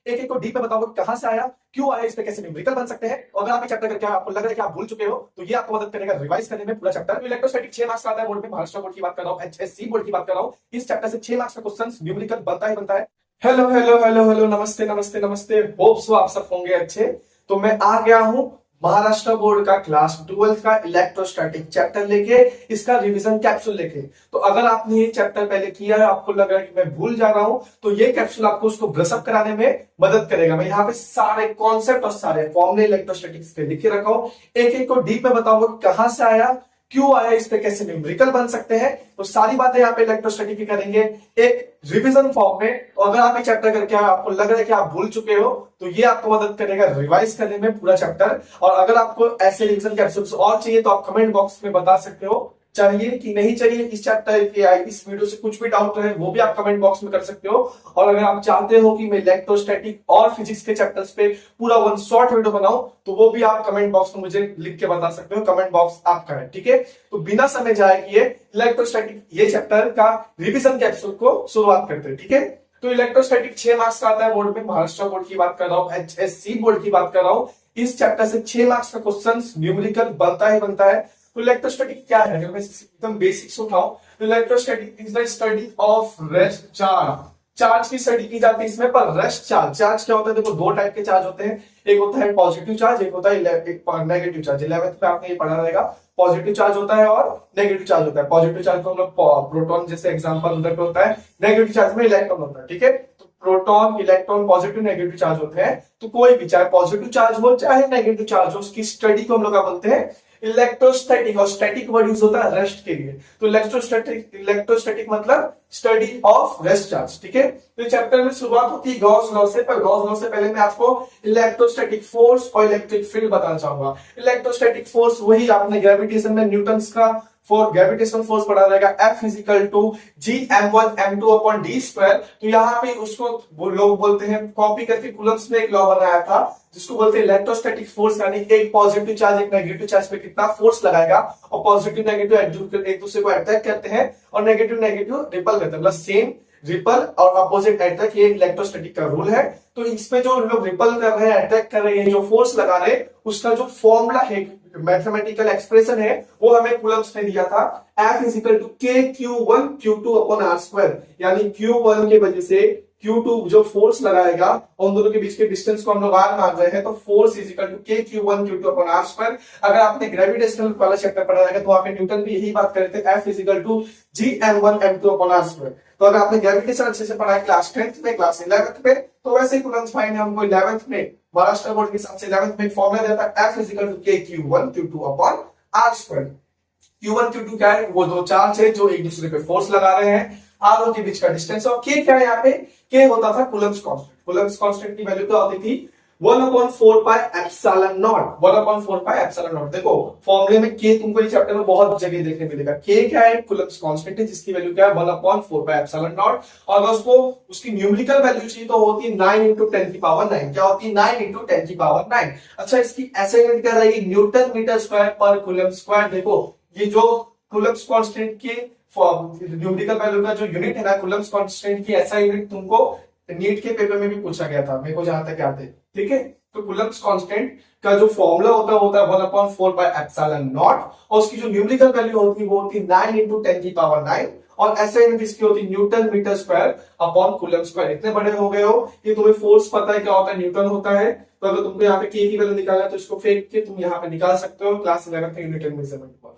एक एक को डीप में बताऊंगा कि कहां से आया, क्यों आया, इस पे कैसे न्यूमेरिकल बन सकते हैं। और अगर आप ये चैप्टर करके आपको लग रहा है कि आप भूल चुके हो तो ये आपको मदद करेगा रिवाइज करने में पूरा चैप्टर। इलेक्ट्रोस्टैटिक 6 मार्क्स का आता है बोर्ड में, महाराष्ट्र बोर्ड की बात कर रहा हूं, एचएससी बोर्ड की बात कर रहा हूं। इस चैप्टर से 6 मार्क्स का क्वेश्चन न्यूमेरिकल बनता ही बनता है। हेलो हेलो हेलो हेलो, नमस्ते नमस्ते नमस्ते, होप सो आप सब होंगे अच्छे। तो मैं आ गया हूं महाराष्ट्र बोर्ड का क्लास 12 का इलेक्ट्रोस्टैटिक चैप्टर लेके, इसका रिवीजन कैप्सूल लेके। तो अगर आपने ये चैप्टर पहले किया है, आपको लग रहा है कि मैं भूल जा रहा हूं, तो ये कैप्सूल आपको उसको ब्रशअप कराने में मदद करेगा। मैं यहाँ पे सारे कॉन्सेप्ट और सारे फॉर्मूले इलेक्ट्रोस्टैटिक्स के लिखे रखा हूं, एक एक को डीप में बताऊंगा कि कहां से आया, क्यों आया, इस पे कैसे न्यूमेरिकल बन सकते हैं। तो सारी बातें यहाँ पे इलेक्ट्रोस्टैटिक की करेंगे एक रिवीजन फॉर्म में। तो अगर आप ये चैप्टर करके आपको लग रहा है कि आप भूल चुके हो तो ये आपको मदद करेगा रिवाइज करने में पूरा चैप्टर। और अगर आपको ऐसे रिवीजन कैप्सूल्स और चाहिए तो आप कमेंट बॉक्स में बता सकते हो चाहिए कि नहीं चाहिए। इस चैप्टर के इस वीडियो से कुछ भी डाउट रहे वो भी आप कमेंट बॉक्स में कर सकते हो। और अगर आप चाहते हो कि मैं इलेक्ट्रोस्टैटिक और फिजिक्स के चैप्टर्स पे पूरा वन शॉर्ट वीडियो बनाऊं तो वो भी आप कमेंट बॉक्स में मुझे लिख के बता सकते हो। कमेंट बॉक्स आपका है, ठीक है। तो बिना समय जाए किए इलेक्ट्रोस्टैटिक ये चैप्टर का रिवीजन कैप्सूल को शुरुआत करते हैं, ठीक है। तो इलेक्ट्रोस्टैटिक 6 मार्क्स का आता है बोर्ड में, महाराष्ट्र बोर्ड की बात कर रहा हूं, एचएससी बोर्ड की बात कर रहा हूं। इस चैप्टर से 6 मार्क्स का क्वेश्चन न्यूमेरिकल बनता ही बनता है। तो इलेक्ट्रोस्टैटिक क्या है, अगर मैं एकदम बेसिक्स उठाऊं तो electrostatic is the study of rest charge. Charge की स्टडी की जाती है इसमें, पर रेस्ट चार्ज, चार्ज क्या होता है, देखो दो टाइप के चार्ज होते हैं। एक होता है पॉजिटिव चार्ज, एक होता है नेगेटिव चार्ज। 11th में आपने ये पढ़ा रहेगा। पॉजिटिव चार्ज होता है और नेगेटिव चार्ज होता है। पॉजिटिव चार्ज को हम लोग प्रोटॉन जैसे एग्जांपल उधर पे होता है, नेगेटिव चार्ज में इलेक्ट्रॉन होता है, ठीक है। तो proton, electron, positive negative charge होते हैं। तो कोई भी चाहे पॉजिटिव चार्ज हो चाहे नेगेटिव चार्ज हो, उसकी स्टडी को हम लोग क्या बोलते हैं, इलेक्ट्रोस्टैटिक। और स्टैटिक वर्ड यूज होता है रेस्ट के लिए। तो इलेक्ट्रोस्टैटिक मतलब स्टडी ऑफ रेस्ट चार्ज, ठीक है। तो चैप्टर में शुरुआत होती है गॉस लॉ से, पर गॉस लॉ से पहले मैं आपको इलेक्ट्रोस्टैटिक फोर्स और इलेक्ट्रिक फील्ड बताना चाहूंगा। इलेक्ट्रोस्टैटिक फोर्स वही आपने ग्रेविटेशन में न्यूटन्स का ग्रेविटेशनल फोर्स पढ़ा रहेगा, F is equal to G m1 m2 upon d square. तो यहाँ पे उसको लोग बोलते हैं, कॉपी करके कूलम्ब्स ने एक लॉ बनाया था जिसको बोलते हैं इलेक्ट्रोस्टैटिक फोर्स, यानी एक पॉजिटिव चार्ज एक नेगेटिव चार्ज पे कितना फोर्स लगाएगा। और पॉजिटिव नेगेटिव एक दूसरे को अट्रैक्ट करते हैं और नेगेटिव नेगेटिव रिपल करते हैं, मतलब सेम रिपल और अपोजिट अट्रैक्ट, ये इलेक्ट्रोस्टैटिक का रूल है। तो इसमें जो लोग रिपल कर रहे हैं, अट्रैक्ट कर रहे हैं, जो फोर्स लगा रहे हैं, उसका जो फॉर्मूला है, मैथमेटिकल एक्सप्रेशन है, वो हमें कूलम्ब्स ने दिया था। F इजिकल टू के Q1 Q2 upon r square, यानी Q1 की वजह से Q2 जो फोर्स लगाएगा और उन दोनों के बीच के डिस्टेंस को हम लोग आर मान रहे हैं, तो फोर्स इजिकल टू के Q1 Q2 upon r square. अगर आपने ग्रेविटेशनल वाला चैप्टर पढ़ा रहेगा तो वहां पे न्यूटन भी यही बात कर रहे थे, F is equal to Gm1 m2 upon r square. तो अगर आपने ग्रेविटेशन अच्छे से पढ़ा है क्लास 10th में, क्लास 11th में, तो वैसे ही कूलम्ब्स फाइन है। हमको 11th में महाराष्ट्र बोर्ड के हिसाब से 11th में फॉर्मूला देता है, F इजिकल टू के Q1 Q2 upon r square. Q1 Q2 क्या है, वो दो चार्ज है जो एक दूसरे पे फोर्स लगा रहे हैं, आर के बीच का डिस्टेंस। और के क्या है यहाँ पे, के होता था कूलम्ब्स कांस्टेंट। कूलम्ब्स कांस्टेंट की वैल्यू क्या होती थी, 1/4 पाई epsilon not. 1/4 pi epsilon not. देखो फॉर्मूले में के तुमको इस चैप्टर में बहुत जगह देखने मिलेगा। के क्या है, कूलम्ब्स कांस्टेंट है जिसकी वैल्यू क्या है, 1/4 पाई एप्सिलॉन नॉट। और अगर उसको उसकी न्यूमेरिकल वैल्यू चाहिए तो होती है 9 × 10 की पावर 9। क्या होती है, 9 × 10 की पावर 9। अच्छा, इसकी ऐसे यूनिट क्या रहेगी, न्यूटन मीटर स्क्वायर पर कूलम्ब स्क्वायर। देखो ये जो कूलम्ब्स कांस्टेंट की न्यूमेरिकल वैल्यू का जो यूनिट है ना, कूलम्ब्स कांस्टेंट की ऐसा यूनिट तुमको नीट के पेपर में भी पूछा गया था, मेरे को जहां तक याद है, ठीक है। तो कूलम्ब्स कांस्टेंट का जो फॉर्मूला होता है 1/4 पाई एप्सिलॉन नॉट, और उसकी जो न्यूमेरिकल वैल्यू होती है वो होती है 9 × 10 की पावर 9। और ऐसे यूनिट इसकी होती है newton metre square upon coulomb square. इतने बड़े हो गए हो कि तुम्हें फोर्स पता है क्या होता है, न्यूटन होता है। तो अगर तुमको यहाँ पे के की वैल्यू निकालना है तो इसको फेंक के तुम यहाँ पे निकाल सकते हो। क्लास 11 में न्यूटन मेजरमेंट हुआ था,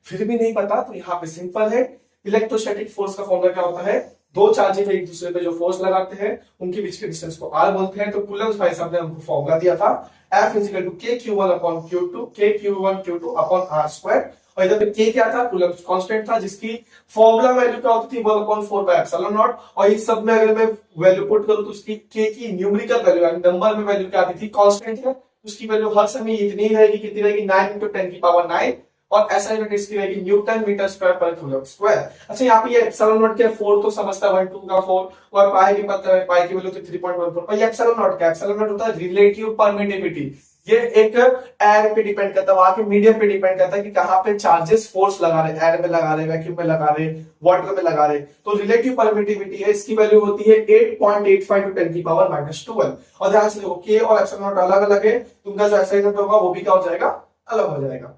फिर भी नहीं पता तो यहाँ पे सिंपल है। इलेक्ट्रोस्टैटिक फोर्स का फॉर्मूला क्या होता है, दो चार्जेस एक दूसरे पे जो फोर्स लगाते हैं उनके बीच के डिस्टेंस को आर बोलते हैं। तो कूलम्ब्स भाई साहब ने हमको फॉर्मूला दिया था, F इजिकल टू के Q1 अपॉन Q2, के Q1 Q2 upon r square. और इधर पे के क्या था, कूलम्ब्स कांस्टेंट था जिसकी फॉर्मूला वैल्यू क्या होती थी, 1/4 पाई एप्सिलॉन नॉट। और इस सब में अगर मैं वैल्यू पुट करूं तो उसकी के की न्यूमेरिकल वैल्यू यानी नंबर में वैल्यू क्या आती थी, कांस्टेंट है, उसकी वैल्यू हर समय इतनी रहेगी, कितनी रहेगी, 9 × 10 की पावर 9। और ऐसा यूनिट इसकी रहेगी न्यूटन मीटर स्क्वायर पर कूलम्ब स्क्वायर। अच्छा, यहाँ पे ये एप्सिलॉन नॉट क्या है, 4 तो समझता है, 1 2 का 4, और पाई की पता है, पाई की वैल्यू तो 3.14। पर ये एप्सिलॉन नॉट क्या है, एप्सिलॉन नॉट होता है रिलेटिव परमिटिविटी। ये एक एयर पे डिपेंड करता है, वहां के मीडियम पे डिपेंड करता है कि कहाँ पे चार्जेस फोर्स लगा रहे, एयर में लगा रहे, वैक्यूम में लगा रहे, वाटर में लगा रहे। तो रिलेटिव परमिटिविटी है, इसकी वैल्यू होती है 8.85 टू 10 की पावर -12। और ध्यान से देखो के और एप्सिलॉन नॉट अलग अलग है, तो उनका जो असाइनमेंट होगा वो भी क्या हो जाएगा, अलग हो जाएगा।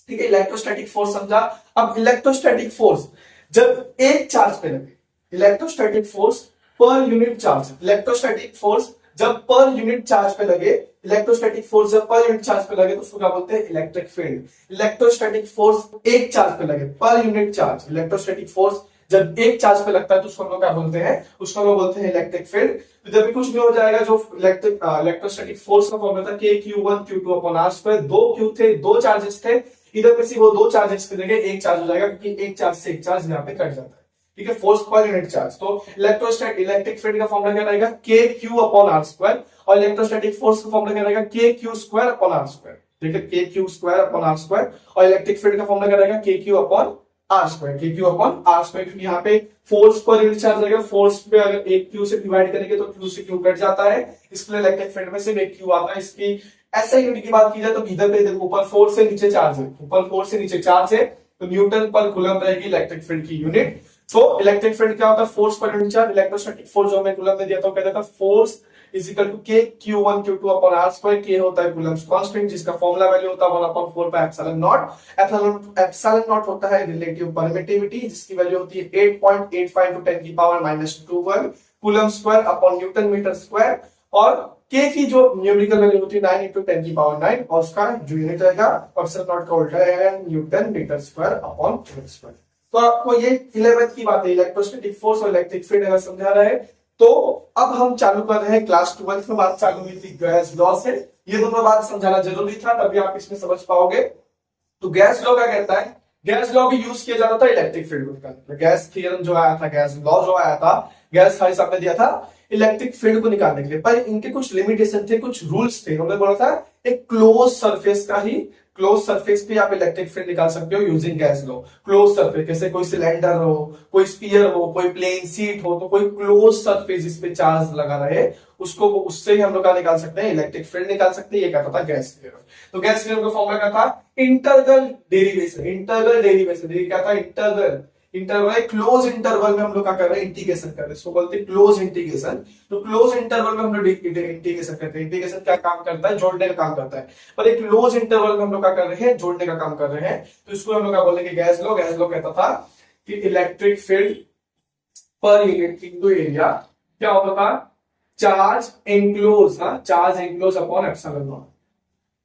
ठीक है, इलेक्ट्रोस्टैटिक फोर्स समझा। अब इलेक्ट्रोस्टैटिक फोर्स जब एक चार्ज पे लगे, electrostatic force per unit charge, electrostatic force जब पर यूनिट चार्ज पे लगे, इलेक्ट्रोस्टैटिक फोर्स जब पर यूनिट चार्ज पे लगे तो उसको क्या बोलते हैं, इलेक्ट्रिक फील्ड। इलेक्ट्रोस्टैटिक फोर्स एक चार्ज पे लगे, per unit charge, electrostatic force जब एक चार्ज पे लगता है तो उसको हम लोग क्या बोलते हैं, उसको हम लोग बोलते हैं इलेक्ट्रिक फील्ड। तो जब भी कुछ नहीं हो जाएगा, जो इलेक्ट्रोस्टैटिक फोर्स का फॉर्मूला था Q1 Q2 अपॉन R², दो क्यू थे, दो चार्जेस थे, इधर पे से वो दो चार्जेस पे जगह एक चार्ज हो जाएगा, क्योंकि एक चार्ज से एक चार्ज यहाँ पे कट जाता है। ठीक है, फोर्स पर यूनिट चार्ज। तो इलेक्ट्रिक फील्ड का फॉर्मूला क्या रहेगा, KQ अपॉन R², और इलेक्ट्रोस्टैटिक फोर्स का फॉर्मूला क्या रहेगा, KQ² अपॉन R²। ठीक है, KQ² अपॉन R², और इलेक्ट्रिक फील्ड का फॉर्मूला क्या रहेगा, KQ upon R², KQ upon R²। क्योंकि यहाँ पे फोर्स पर यूनिट चार्ज रहेगा, फोर्स पे अगर एक क्यू से डिवाइड करेंगे तो क्यू से क्यू कट जाता है, इसलिए इलेक्ट्रिक फील्ड में सिर्फ एक क्यू आता है। इसकी ऐसा यूनिट की बात की जाए तो इधर पे देखो, ऊपर फोर्स से नीचे चार्ज है, ऊपर फोर्स से नीचे चार्ज है, तो न्यूटन पर कूलम रहेगी इलेक्ट्रिक फील्ड की यूनिट। तो इलेक्ट्रिक फील्ड क्या होता है, force per unit charge. Electrostatic force जो मैं कूलम में दिया था, कहता था फोर्स इज इक्वल टू के Q1 Q2 अपॉन R²। के होता है कूलम्स कांस्टेंट, जिसका फॉर्मूला वैल्यू होता है 1/4 पाई एप्सिलॉन नॉट। एप्सिलॉन नॉट होता है रिलेटिव परमिटिविटी, जिसकी वैल्यू होती है 8.85 टू 10 की power -12 coulomb square upon newton metre square. और के की जो न्यूमेरिकल वैल्यू होती है 9 इंटू 10 की पावर 9, और उसका जो यूनिट रहेगा एप्सिलॉन नॉट का उल्टा है, newton metre square upon metre square. तो आपको ये 11th की बात है, इलेक्ट्रोस्टैटिक फोर्स और इलेक्ट्रिक फील्ड अगर समझा रहा है। तो अब हम चालू कर रहे हैं क्लास 12th में, बात चालू हुई थी गैस लॉ से। ये दोनों बात समझाना जरूरी था, तभी आप इसमें समझ पाओगे। तो गैस लॉ क्या कहता है, गैस लॉ भी यूज किया जाता था इलेक्ट्रिक फील्ड को निकालने। गैस थ्योरम जो आया था, गैस लॉ जो आया था, गैस था सबने दिया था इलेक्ट्रिक फील्ड को निकालने के लिए, पर इनके कुछ लिमिटेशन थे, कुछ रूल्स थे। उन्होंने बोला था एक क्लोज सरफेस का ही, क्लोज सरफेस पे आप इलेक्ट्रिक फील्ड निकाल सकते हो using gas law. Close surface, जैसे कोई सिलेंडर हो, कोई स्पीयर हो, कोई प्लेन सीट हो, तो कोई क्लोज सरफेस जिस पे चार्ज लगा रहे, उसको उससे ही हम लोग क्या निकाल सकते हैं, इलेक्ट्रिक फील्ड निकाल सकते हैं। ये कहता था गैस थ्योरम। तो गैस थ्योरम का फॉर्मूला क्या था, इंटरवल डेरिवेशन। इंटरवल डेरिवेशन ये क्या था, इंटरवल, इंटरवल क्लोज इंटरवल में हम लोग क्या कर रहे हैं, इंटीग्रेशन कर रहे हैं, इसको बोलते हैं क्लोज इंटीग्रेशन। तो क्लोज इंटरवल में हम लोग इंटीग्रेशन करते हैं। इंटीग्रेशन क्या काम करता है, जोड़ने का काम करता है, पर एक क्लोज इंटरवल में हम लोग क्या कर रहे हैं, जोड़ने का काम कर रहे हैं। तो इसको हम लोग क्या बोलेंगे, गैस लॉ। गैस लॉ कहता था कि electric field per unit into area क्या होता था, charge enclose, charge enclose upon epsilon not.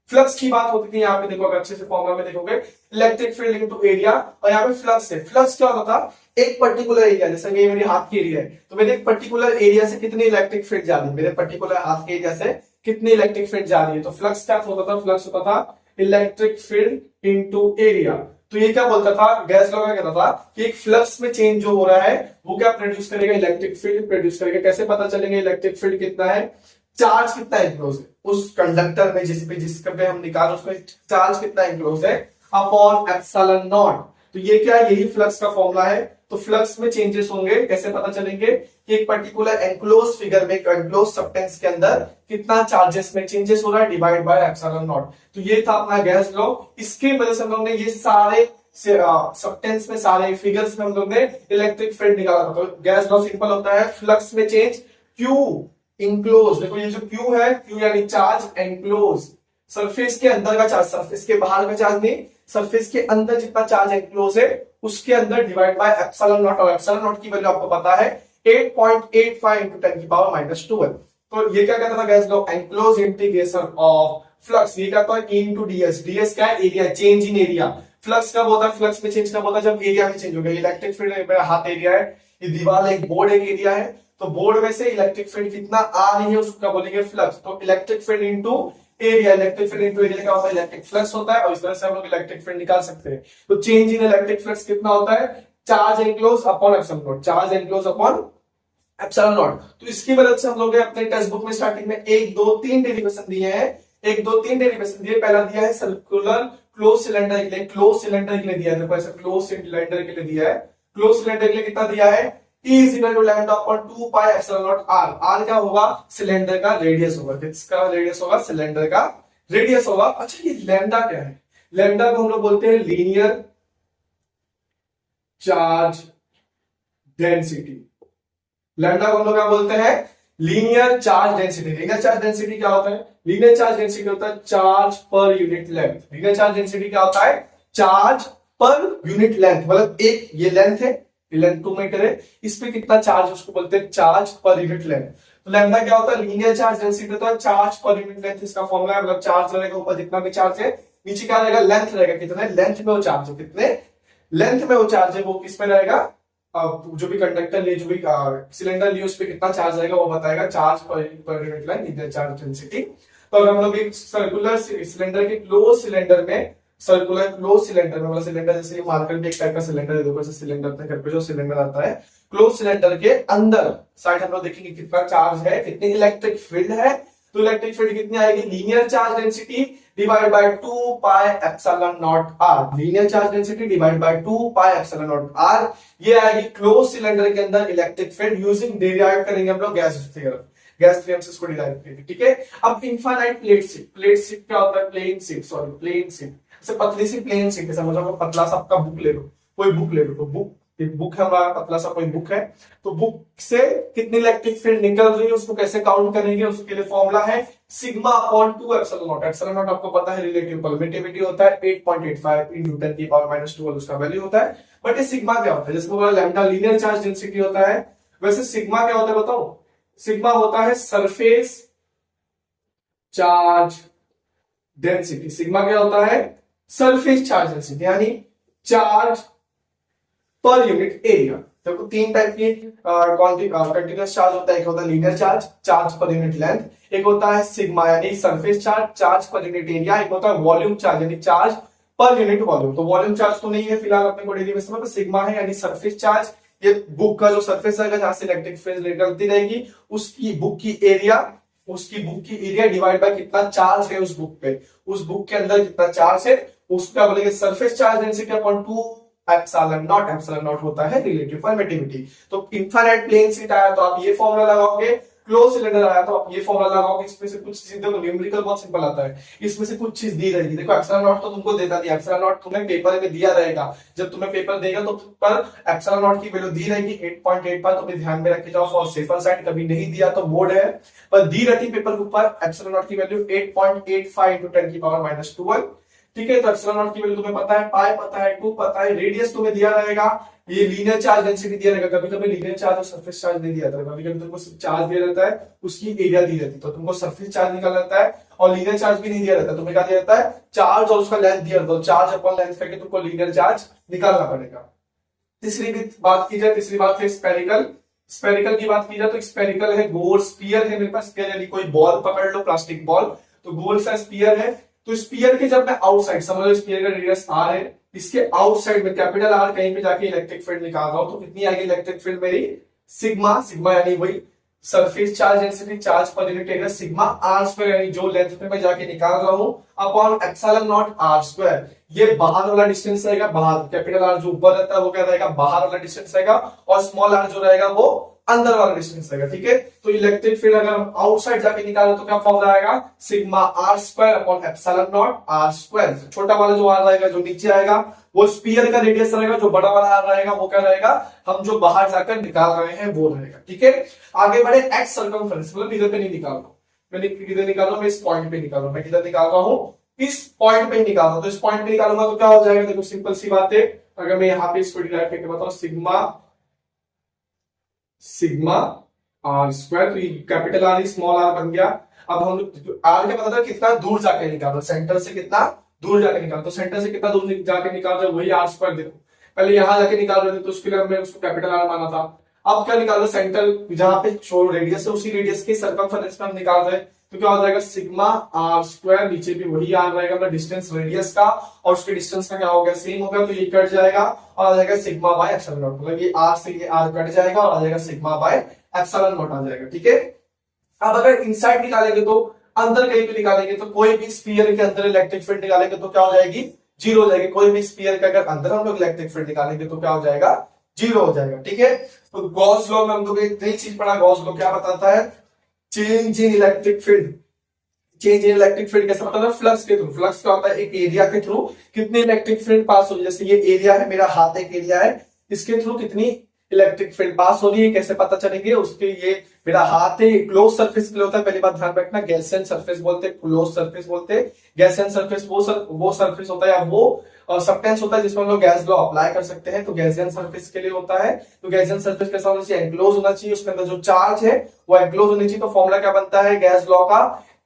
Flux की बात होती थी, यहाँ पे देखो, अगर अच्छे से फॉर्मूला में देखोगे, इलेक्ट्रिक फील्ड इनटू एरिया, और यहाँ पे फ्लक्स है। फ्लक्स क्या होता था, एक पर्टिकुलर एरिया, जैसे कि मेरे हाथ की एरिया है, तो मेरे एक पर्टिकुलर एरिया से कितनी इलेक्ट्रिक फील्ड जा रही है, मेरे पर्टिकुलर हाथ के एरिया से कितनी इलेक्ट्रिक फील्ड जा रही है। तो फ्लक्स क्या होता था, फ्लक्स होता था इलेक्ट्रिक फील्ड इनटू एरिया। तो ये क्या बोलता था, गैस लॉ क्या कहता था कि एक फ्लक्स में चेंज जो हो रहा है वो क्या प्रोड्यूस करेगा, इलेक्ट्रिक फील्ड प्रोड्यूस करेगा। कैसे पता चलेंगे इलेक्ट्रिक फील्ड कितना है, चार्ज कितना एनक्लोज है उस कंडक्टर में, जिसके पे हम निकाल, उसमें चार्ज कितना एनक्लोज है अपॉन एप्सिलॉन नॉट। तो ये क्या, यही फ्लक्स का फॉर्मूला है। तो फ्लक्स में चेंजेस होंगे, कैसे पता चलेंगे कि एक पर्टिकुलर एनक्लोज फिगर में, एनक्लोज सब्सटेंस के अंदर कितना चार्जेस में चेंजेस हो रहा है, डिवाइड बाय एप्सिलॉन नॉट। तो ये था अपना गैस लॉ। इसके वजह से हम लोग ने ये सारे सब्सटेंस में, सारे फिगर्स में हम लोग ने इलेक्ट्रिक फील्ड निकाला था। तो गैस लॉ सिंपल होता है, फ्लक्स में चेंज, Q इंक्लोज, देखो ये जो Q है, Q यानी चार्ज एनक्लोज, सरफेस के अंदर का चार्ज, सरफेस के बाहर का चार्ज नहीं, सरफेस के अंदर जितना चार्ज एनक्लोज है उसके अंदर, डिवाइड बाय एप्सिलॉन नॉट। और एप्सिलॉन नॉट की वैल्यू आपको पता है 8.85 इंटू 10 की पावर -12। तो ये क्या कहता था gas law, enclose integration of flux, ये क्या था E इंटू ds। ds क्या है, एरिया, चेंज इन एरिया। फ्लक्स कब होता है, फ्लक्स में चेंज कब होता है, जब एरिया में चेंज हो गया। इलेक्ट्रिक फील्ड मेरा हाथ एरिया है, ये दीवार एक बोर्ड एक एरिया है, तो बोर्ड में से इलेक्ट्रिक फील्ड कितना आ रही है उसका बोलेंगे फ्लक्स। तो electric field into area, electric field into area क्या होता है, इलेक्ट्रिक फ्लक्स होता है। और इस तरह से हम लोग इलेक्ट्रिक फील्ड निकाल सकते हैं। तो चेंज इन इलेक्ट्रिक फ्लक्स कितना होता है, charge enclose upon epsilon not, charge enclose upon epsilon not. तो इसकी मदद से हम लोग अपने टेक्स्ट बुक में स्टार्टिंग में 1 2 3 डेरिवेशन दिए हैं, 1 2 3 डेरिवेशन दिए। पहला दिया है सर्कुलर क्लोज सिलेंडर के लिए, क्लोज सिलेंडर के लिए दिया है, देखो ऐसा क्लोज सिलेंडर के लिए दिया है। क्लोज सिलेंडर के लिए कितना दिया है, E is equal to lambda upon 2 pi epsilon naught r। r क्या होगा, सिलेंडर का रेडियस होगा, किसका रेडियस होगा, सिलेंडर का रेडियस होगा। अच्छा ये लैम्डा क्या है? लैम्डा को हम लोग बोलते हैं लीनियर चार्ज डेंसिटी। लैम्डा को हम लोग क्या बोलते हैं? Linear charge density. Linear charge density क्या होता है? लीनियर चार्ज डेंसिटी होता है charge per unit length. Linear charge density क्या होता है? Charge per unit length. मतलब एक ये लेंथ है, ये लेंथ 2 मीटर है, इस पे कितना चार्ज, उसको बोलते हैं चार्ज पर यूनिट लेंथ। तो लैम्डा क्या होता है? लीनियर चार्ज डेंसिटी होता है चार्ज पर यूनिट लेंथ। इसका फॉर्मूला है, मतलब चार्ज रहेगा ऊपर जितना भी चार्ज है, नीचे क्या रहेगा? लेंथ रहेगा। कितने लेंथ में वो चार्ज है, कितने लेंथ में वो चार्ज है, वो किस में रहेगा? जो भी कंडक्टर लिए, जो भी सिलेंडर लिए, उस पर कितना चार्ज रहेगा वो बताएगा charge per unit line, linear charge density. तो अगर हम लोग एक सर्कुलर सिलेंडर के क्लोज सिलेंडर में, सर्कुलर क्लोज सिलेंडर में, मतलब सिलेंडर जैसे मार्केट में एक टाइप का सिलेंडर है, देखो सिलेंडर अपने घर पे जो सिलेंडर आता है, क्लोज सिलेंडर के अंदर साइड हम लोग देखेंगे कितना चार्ज है, कितनी इलेक्ट्रिक फील्ड है। तो इलेक्ट्रिक फील्ड कितनी आएगी? Linear charge density divide by 2 pi epsilon naught r. Linear charge density divide by 2 pi epsilon naught r, ये आएगी क्लोज सिलेंडर के अंदर इलेक्ट्रिक फील्ड। यूजिंग डिराइव करेंगे हम लोग गैस थ्योरम, गैस थ्योरम से इसको डिराइव करेंगे, ठीक है। अब infinite plate sheet, plate sheet क्या होता है? Plane sheet, sorry plane sheet, जैसे पतली सी प्लेन शीट है, समझो पतला सा आपका बुक ले लो, कोई बुक ले लो, तो बुक, एक बुक है हमारा, पतला सा कोई बुक है, तो बुक से कितनी इलेक्ट्रिक फील्ड निकल रही है उसको कैसे काउंट करेंगे? उसके लिए फॉर्मूला है sigma upon 2 epsilon not. Epsilon not आपको पता है रिलेटिव परमिटिविटी होता है, 8.85 इन न्यूटन की पावर -12 उसका वैल्यू होता है। बट ये सिग्मा क्या होता है? जैसे बोला लैम्डा लीनियर चार्ज डेंसिटी होता है, वैसे सिग्मा क्या होता है बताओ? सिग्मा होता है सरफेस चार्ज डेंसिटी। सिग्मा क्या होता है? सरफेस चार्ज डेंसिटी, यानी चार्ज पर यूनिट एरिया। देखो तीन टाइप की कंटीन्यूअस चार्ज होता है, एक होता है linear charge, charge per unit length, एक होता है सिग्मा यानी surface charge, charge per unit area, एक होता है वॉल्यूम चार्ज यानी चार्ज पर यूनिट वॉल्यूम। तो वॉल्यूम चार्ज तो नहीं है फिलहाल अपने को डेरिवेशन में, सिग्मा है यानी सरफेस चार्ज। ये बुक का जो सरफेस रहेगा जहां से इलेक्ट्रिक फील्ड निकलती रहेगी, उसकी बुक की एरिया, उसकी बुक की एरिया डिवाइड बाय कितना चार्ज है उस बुक पे, उस बुक के अंदर कितना चार्ज है, उसका बोलेंगे surface charge density upon 2 epsilon not. Epsilon not होता है रिलेटिव परमिटिविटी। तो इनफाइनाइट प्लेन शीट आया तो आप ये फॉर्मूला लगाओगे, क्लोज सिलेंडर आया तो आप ये फॉर्मूला लगाओगे। इसमें से कुछ चीज देखो, न्यूमेरिकल बहुत सिंपल आता है, इसमें से कुछ चीज दी रहेगी। देखो एप्सिलॉन नॉट तो तुमको देता नहीं, एप्सिलॉन नॉट तुम्हें पेपर में दिया रहेगा, जब तुम्हें पेपर देगा तो पर एप्सिलॉन नॉट की वैल्यू दी रहेगी 8.85। तुम्हें ध्यान में रखे जाओ फॉर सेफर साइड, कभी नहीं दिया तो बोर्ड है, पर दी रहती पेपर के ऊपर एप्सिलॉन नॉट की वैल्यू 8.85 into 10 की पावर -12। ठीक है, तो एप्सिलॉन नॉट की वैल्यू तुम्हें पता है, पाई पता है, 2 पता है, रेडियस तुम्हें दिया रहेगा, ये लीनियर चार्ज डेंसिटी दिया रहेगा। कभी कभी लीनियर चार्ज और सरफेस चार्ज नहीं दिया जाता, कभी कभी तुमको सिर्फ चार्ज दिया रहता है, उसकी एरिया दी रहती है, तो तुमको सरफेस चार्ज निकाल रहता है, और लीनियर चार्ज भी नहीं दिया रहता, तुम्हें क्या दिया रहता है? चार्ज और उसका लेंथ दिया रहता है, चार्ज अपॉन लेंथ करके तुमको लीनियर चार्ज निकालना पड़ेगा। तीसरी भी बात की जाए, तीसरी बात है स्पेरिकल। स्पेरिकल की बात की जाए तो स्पेरिकल है गोल, स्पीयर है मेरे पास, स्पीयर यानी कोई बॉल पकड़ लो, प्लास्टिक बॉल, तो गोल सा स्पीयर है। तो स्पीयर के जब मैं आउटसाइड, समझ लो स्पीयर का रेडियस आर है, इसके आउटसाइड में कैपिटल आर कहीं पे जाके इलेक्ट्रिक फील्ड निकाल रहा हूं, तो कितनी आएगी इलेक्ट्रिक फील्ड मेरी? सिग्मा, सिग्मा यानी वही surface charge density, charge per unit area, sigma r square यानी जो लेंथ पे मैं जाके निकाल रहा हूं, upon epsilon naught r square. ये बाहर वाला डिस्टेंस रहेगा, बाहर कैपिटल आर जो ऊपर रहता है वो क्या रहेगा? बाहर वाला डिस्टेंस रहेगा, और स्मॉल आर जो रहेगा वो अंदर वाला डिस्टेंस रहेगा। ठीक है, तो इलेक्ट्रिक फील्ड अगर हम आउटसाइड जाके निकालें तो क्या फॉर्मूला आएगा? Sigma r square upon epsilon naught r square. छोटा वाला जो आर रहेगा, जो नीचे आएगा, वो स्पीयर का रेडियस रहेगा, जो बड़ा वाला आर रहेगा वो क्या रहेगा? हम जो बाहर जाकर निकाल रहे हैं वो रहेगा। ठीक है, आगे बढ़े। एक्स सर्कमफ्रेंस, मतलब इधर पे नहीं निकाल रहा हूं मैं, किधर निकाल रहा हूं मैं? इस पॉइंट पे निकाल रहा हूं मैं, किधर निकाल रहा हूं? इस पॉइंट पे निकाल रहा हूं। तो इस पॉइंट पे निकालूंगा तो क्या हो जाएगा? देखो सिंपल सी बात है, अगर मैं यहाँ पे इसको डिराइव करके बताऊं, सिग्मा आर स्क्वायर, तो ये कैपिटल आर स्मॉल आर बन गया। अब हम लोग आर का पता था कितना दूर जाके निकाल रहे, सेंटर से कितना दूर जाके निकाल, तो सेंटर से कितना दूर जाके निकाल रहे, वही आर स्क्वायर। देखो पहले यहां जाके निकाल रहे थे तो उसके लिए हमने उसको कैपिटल आर माना था। अब क्या निकाल रहे? सेंटर जहां पे जो रेडियस है उसी रेडियस के सर्कमफरेंस में हम निकाल रहे हैं, तो क्या हो जाएगा? सिग्मा आर स्क्वायर, नीचे भी वही आर रहेगा अपना डिस्टेंस रेडियस का, और उसके डिस्टेंस का क्या हो गया? सेम हो गया, तो ये कट जाएगा और आ जाएगा सिग्मा बाय एप्सिलॉन नॉट। मतलब ये आर से ये आर कट जाएगा और आ जाएगा सिग्मा बाय एप्सिलॉन नॉट आ जाएगा। ठीक है, अब अगर इनसाइड निकालेंगे तो अंदर कहीं पे निकालेंगे, तो कोई भी स्फीयर के अंदर इलेक्ट्रिक फील्ड निकालेंगे तो क्या हो जाएगी? जीरो हो जाएगी। कोई भी स्फीयर के अगर अंदर हम लोग इलेक्ट्रिक फील्ड निकालेंगे तो क्या हो जाएगा? जीरो हो जाएगा। ठीक है, तो गॉस लॉ में हम लोग एक नई चीज पढ़ा, गॉस लॉ क्या बताता है? Change in electric field, change in electric field कैसे पता है? फ्लक्स के थ्रू। फ्लक्स क्या होता है? एक एरिया के थ्रू कितनी इलेक्ट्रिक फील्ड पास हो रही है। जैसे ये एरिया है, मेरा हाथ एक एरिया है, इसके थ्रू कितनी इलेक्ट्रिक फील्ड पास हो रही है, कैसे पता चलेंगे? उसके ये मेरा हाथ है, क्लोज सरफेस के लिए होता है, पहली बात ध्यान रखना, गैसियन सरफेस बोलते हैं, क्लोज सरफेस बोलते हैं। गैसियन सरफेस वो सरफेस होता है या वो सब्सटेंस होता है जिसमें हम लोग गैस लॉ अप्लाई कर सकते हैं, तो गैसियन सरफेस के लिए होता है। तो गैसियन सरफेस कैसा होना चाहिए? एंक्लोज होना चाहिए, उसके अंदर जो चार्ज है वो एंक्लोज होनी चाहिए। तो फॉर्मूला क्या बनता है गैस लॉ का?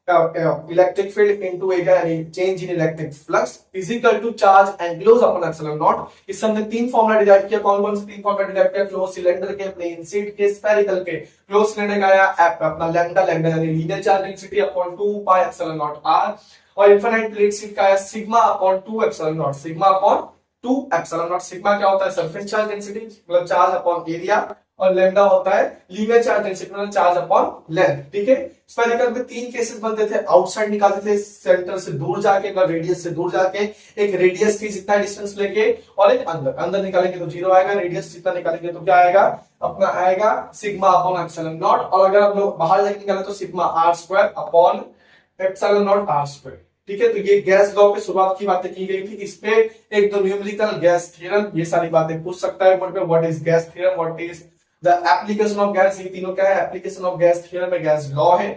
Electric field into area, change in electric flux is equal to charge enclose upon epsilon naught. इससे हमने तीन फॉर्मूला डिराइव किया। कौन कौन से तीन फॉर्मूला डिराइव किया? क्लोज सिलेंडर के, प्लेन शीट के, स्फेरिकल के। क्लोज सिलेंडर का आया अपना लैम्डा, लैम्डा यानी linear charge density upon 2 pi epsilon naught r, और इनफाइनाइट प्लेट शीट का आया sigma upon 2 epsilon naught, sigma upon 2 epsilon naught. Sigma क्या होता है? सरफेस चार्ज डेंसिटी मतलब चार्ज अपॉन एरिया, और लैम्डा होता है लीनियर चार्ज डेंसिटी मतलब चार्ज अपॉन लेंथ। ठीक है। स्फेरिकल में तीन केसेस बनते थे, आउटसाइड निकालते थे सेंटर से दूर जाके, रेडियस से दूर जाके, एक रेडियस की जितना डिस्टेंस लेके, और एक अंदर। अंदर निकालेंगे तो 0 आएगा, रेडियस जितना निकालेंगे तो क्या आएगा? अपना आएगा सिग्मा अपॉन एप्सिलॉन नॉट, और अगर हम लोग बाहर जाके निकाले तो sigma r square upon epsilon naught r square. ठीक है। तो ये गैस लॉ पे शुरुआत की बातें की गई थी। इस पे एक तो न्यूमेरिकल गैस थ्योरम, ये सारी बातें पूछ सकता है बोर्ड पे। What is gas theorem, what is the application of gas, ये तीनों क्या है? एप्लीकेशन ऑफ गैस थ्योरम में गैस लॉ है।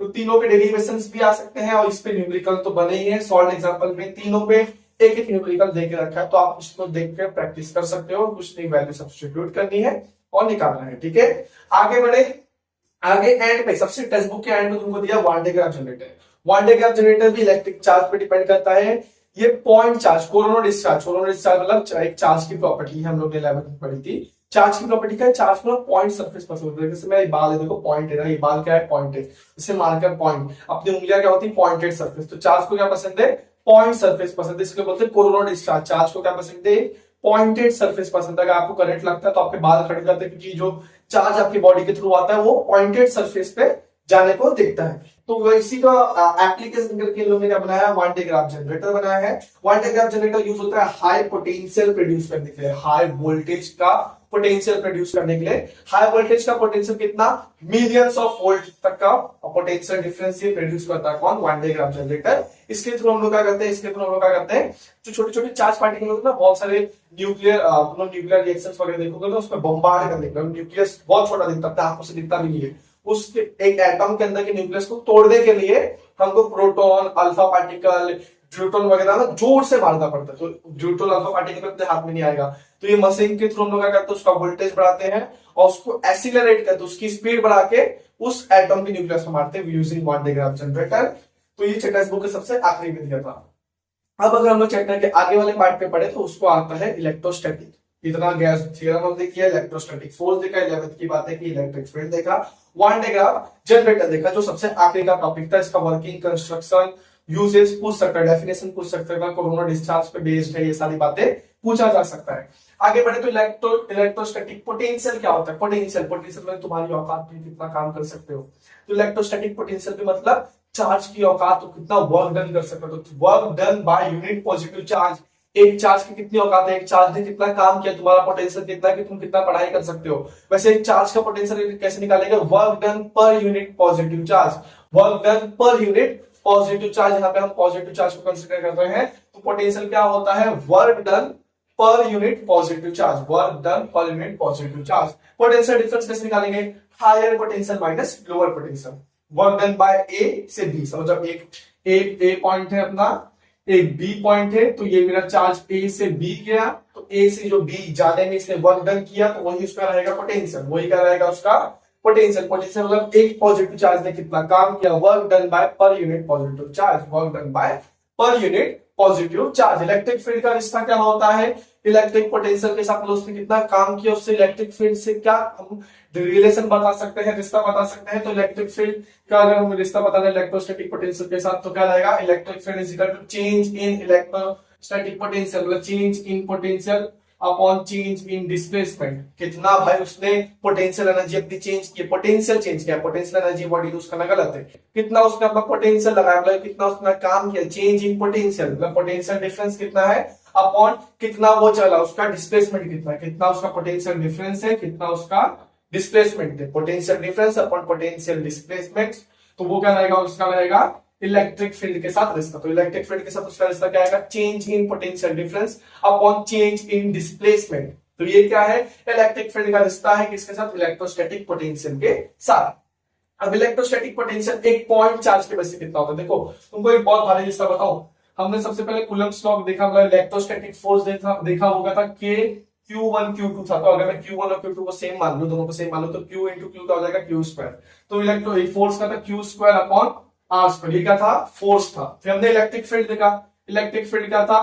तो तीनों के डेरिवेशंस भी आ सकते हैं, और इस पे न्यूमेरिकल तो बने ही है। सॉल्व एग्जांपल में तीनों पे एक एक न्यूमेरिकल दे के रखा है, तो आप उसको देख के प्रैक्टिस कर सकते हो। कुछ नहीं, वैल्यू सब्स्टिट्यूट करनी है और निकालना है। ठीक है। आगे बढ़े। आगे एंड पे, सबसे टेक्स्ट बुक के एंड में तुमको दिया वान डायग्राम जनरेटर। वान डायग्राम जनरेटर भी इलेक्ट्रिक चार्ज पे डिपेंड करता है। ये point charge, corona discharge, corona discharge मतलब एक चार्ज की प्रॉपर्टी हम लोग ने 11th में पढ़ी थी। चार्ज की प्रॉपर्टी क्या है? चार्ज को पॉइंट सरफेस पसंद होता है। जैसे मेरा बाल है, देखो पॉइंट है ना, ये बाल क्या है? पॉइंट है। जैसे मार्कर पॉइंट, अपनी उंगलियां क्या होती है? Pointed surface. तो चार्ज को क्या पसंद है? पॉइंट सरफेस पसंद है, इसलिए बोलते हैं कोरोना डिस्चार्ज। चार्ज को क्या पसंद है? पॉइंटेड सरफेस पसंद है। अगर आपको करंट लगता है तो आपके बाल खड़े जाते हैं, क्योंकि जो चार्ज आपकी बॉडी के थ्रू आता है वो पॉइंटेड सरफेस पे जाने को दिखता है। तो इसी का एप्लीकेशन करके इन लोगों ने क्या बनाया? वन डायग्राफ जनरेटर बनाया है। वन डायग्राफ जनरेटर यूज होता है हाई पोटेंशियल प्रोड्यूस करने के लिए, हाई वोल्टेज का पोटेंशियल प्रोड्यूस करने के लिए। हाई वोल्टेज का पोटेंशियल कितना? मिलियंस ऑफ वोल्ट तक का पोटेंशियल डिफरेंस ये प्रोड्यूस करता है। कौन? One digraph generator. इसके थ्रू हम लोग क्या करते हैं? इसके थ्रू हम लोग क्या करते हैं? जो छोटे छोटे चार्ज पार्टिकल होते हैं ना, बहुत सारे न्यूक्लियर रिएक्शंस वगैरह देखोगे तो उसमें बम्बार्ड करने के लिए, न्यूक्लियस बहुत छोटा दिखता है, आंखों से दिखता भी नहीं है, उस एक एटम के अंदर के न्यूक्लियस को तोड़ने के लिए हमको प्रोटॉन, अल्फा पार्टिकल, ड्यूटोन वगैरह ना जोर से मारना पड़ता है। तो ड्यूटोन, अल्फा पार्टिकल अपने हाथ में नहीं आएगा, तो ये मशीन के थ्रू हम लोग क्या करते हैं? उसका वोल्टेज बढ़ाते हैं और उसको एक्सीलरेट करते हैं, उसकी स्पीड बढ़ा के उस एटम के न्यूक्लियस में मारते हैं यूजिंग वन डायग्राफ जनरेटर। तो ये टेक्स्ट बुक के सबसे आखिरी में दिया था। अब अगर हम लोग चैप्टर के आगे वाले पार्ट पे पढ़े तो उसको आता है इलेक्ट्रोस्टैटिक। इतना गैस थ्योरम हमने किया, इलेक्ट्रोस्टैटिक फोर्स देखा, 11th की बातें की, इलेक्ट्रिक फील्ड देखा, वन डायग्राफ जनरेटर देखा, जो सबसे आखिरी का टॉपिक था। इसका वर्किंग, कंस्ट्रक्शन, यूजेस पूछ सकता है, डेफिनेशन पूछ सकता है, कोरोना डिस्चार्ज पे बेस्ड है, ये सारी बातें पूछा जा सकता है। आगे बढ़े तो इलेक्ट्रोस्टैटिक पोटेंशियल क्या होता है? पोटेंशियल में तुम्हारी औकात में कितना काम कर सकते हो। तो इलेक्ट्रोस्टैटिक पोटेंशियल भी मतलब चार्ज की औकात, तो कितना वर्क डन कर सकते हो। तो work done by unit positive charge, एक चार्ज की कितनी औकात है, एक चार्ज ने कितना काम किया, तुम्हारा पोटेंशियल कितना है कि तुम कितना पढ़ाई कर सकते हो। वैसे एक चार्ज का पोटेंशियल कैसे निकालेंगे? Work done per unit positive charge, work done per unit positive charge. यहाँ पे हम पॉजिटिव चार्ज को कंसिडर कर रहे हैं, तो पोटेंशियल क्या होता है? Work done per unit positive charge, work done per unit positive charge. Potential difference कैसे निकालेंगे? Higher potential minus lower potential, work done by A से बी। समझो एक ए पॉइंट है अपना, एक बी पॉइंट है, तो ये मेरा चार्ज ए से बी गया, तो ए से जो बी जाने में इसने वर्क डन किया, तो वही उसका रहेगा पोटेंशियल, वही क्या रहेगा उसका पोटेंशियल। पोटेंशियल मतलब एक पॉजिटिव चार्ज ने कितना काम किया, वर्क डन बाय पर unit positive charge, work done bye पर unit positive charge. Electric field का रिश्ता क्या होता है? इलेक्ट्रिक पोटेंशियल के साथ उसने कितना काम किया, उससे इलेक्ट्रिक फील्ड से क्या हम रिलेशन बता सकते हैं, रिश्ता बता सकते हैं। तो इलेक्ट्रिक फील्ड का अगर हम रिश्ता बताना इलेक्ट्रोस्टैटिक पोटेंशियल के साथ, तो क्या रहेगा? Electric field is equal to change in electrostatic potential, मतलब change in potential upon change in displacement. कितना भाई उसने पोटेंशियल एनर्जी अपनी चेंज की, पोटेंशियल चेंज किया, पोटेंशियल एनर्जी वर्ड यूज करना गलत है। कितना उसने अपना पोटेंशियल लगाया, मतलब कितना उसने काम किया, चेंज इन पोटेंशियल, मतलब पोटेंशियल डिफरेंस कितना है अपॉन कितना वो चला, उसका डिस्प्लेसमेंट कितना है, कितना उसका पोटेंशियल डिफरेंस है, कितना उसका डिस्प्लेसमेंट है। Potential difference upon potential displacement, तो वो क्या रहेगा? उसका रहेगा इलेक्ट्रिक फील्ड के साथ रिश्ता। तो इलेक्ट्रिक फील्ड के साथ उसका रिश्ता क्या आएगा, change in potential difference upon change in displacement. तो ये क्या है, इलेक्ट्रिक फील्ड का रिश्ता है किसके साथ, इलेक्ट्रोस्टैटिक पोटेंशियल के साथ। अब इलेक्ट्रोस्टैटिक पोटेंशियल एक पॉइंट चार्ज के वजह से कितना होता है, देखो तुमको एक बहुत भारी हिस्सा बताऊं। हमने सबसे पहले कूलम्ब्स लॉ देखा, मतलब इलेक्ट्रोस्टैटिक फोर्स देखा होगा था के Q1 Q2 था। तो अगर मैं Q1 और Q2 को सेम मान लूं, दोनों को सेम मान लूं, तो Q इंटू Q का हो जाएगा Q स्क्वायर। तो इलेक्ट्रो फोर्स का था Q square upon R square, ये क्या था, फोर्स था। फिर हमने इलेक्ट्रिक फील्ड देखा, इलेक्ट्रिक फील्ड क्या था,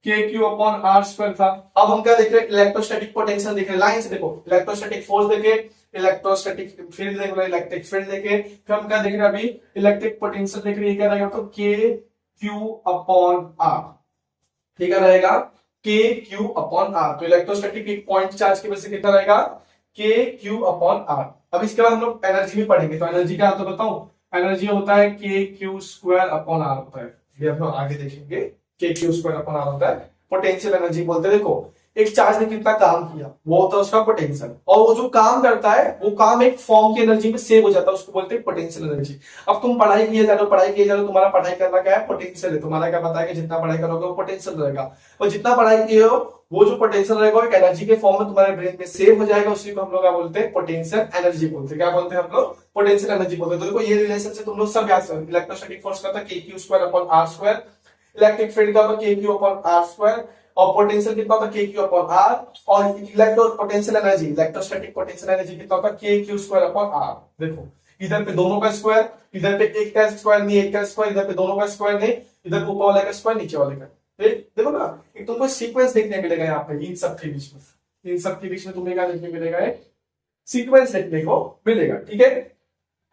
k q upon r square था। अब हम क्या देख रहे हैं, इलेक्ट्रोस्टैटिक पोटेंशियल देख रहे हैं, लाइन से देखो, इलेक्ट्रोस्टैटिक फोर्स देखे, इलेक्ट्रोस्टैटिक फील्ड देख रहे हैं, इलेक्ट्रिक फील्ड देखे, फिर हम क्या देख रहे हैं अभी, इलेक्ट्रिक पोटेंशियल देख रहे हैं, क्या रहेगा, तो के क्यू अपॉन आर, ठीक है रहेगा, के क्यू अपॉन आर। तो इलेक्ट्रोस्टैटिक एक पॉइंट चार्ज की वजह से कितना रहेगा, के क्यू अपॉन आर। अब इसके बाद हम लोग एनर्जी भी पढ़ेंगे, तो एनर्जी क्या होता है बताऊं, एनर्जी होता है k q square upon are होता है, ये हम लोग आगे देखेंगे, के क्यू स्क्वायर अपॉन आर होता है पोटेंशियल एनर्जी बोलते हैं। देखो एक चार्ज ने कितना काम किया, वो होता है उसका पोटेंशियल, और वो जो काम करता है वो काम एक फॉर्म की एनर्जी में सेव हो जाता है, उसको बोलते हैं पोटेंशियल एनर्जी। अब तुम पढ़ाई किए जा रहे हो, पढ़ाई किए जा रहे हो, तुम्हारा पढ़ाई करना क्या है, पोटेंशियल है। तुम्हारा क्या पता है कि जितना पढ़ाई करोगे वो पोटेंशियल रहेगा, और जितना पढ़ाई किए हो वो जो पोटेंशियल रहेगा एक एनर्जी के फॉर्म में तुम्हारे ब्रेन में सेव हो जाएगा, उसी को हम लोग क्या बोलते हैं, पोटेंशियल एनर्जी बोलते हैं। क्या बोलते हैं हम लोग, पोटेंशियल एनर्जी बोलते हैं। तो देखो ये रिलेशन से तुम लोग सब याद करो, इलेक्ट्रोस्टैटिक फोर्स का था k q square upon r square, electric field का था k q upon r square, और पोटेंशियल कितना होता है के क्यू अपॉन आर, और electro potential energy, electrostatic potential energy कितना होता है k q square upon are. देखो इधर पे दोनों का स्क्वायर, इधर पे एक का स्क्वायर नहीं, एक का स्क्वायर, इधर पे दोनों का स्क्वायर नहीं, इधर ऊपर वाले का स्क्वायर, नीचे वाले का। देखो ना, एक तुमको सीक्वेंस देखने मिलेगा यहाँ पे, इन सब के बीच में, इन सब के बीच में तुम्हें क्या देखने मिलेगा, एक सीक्वेंस देखने को मिलेगा, ठीक है।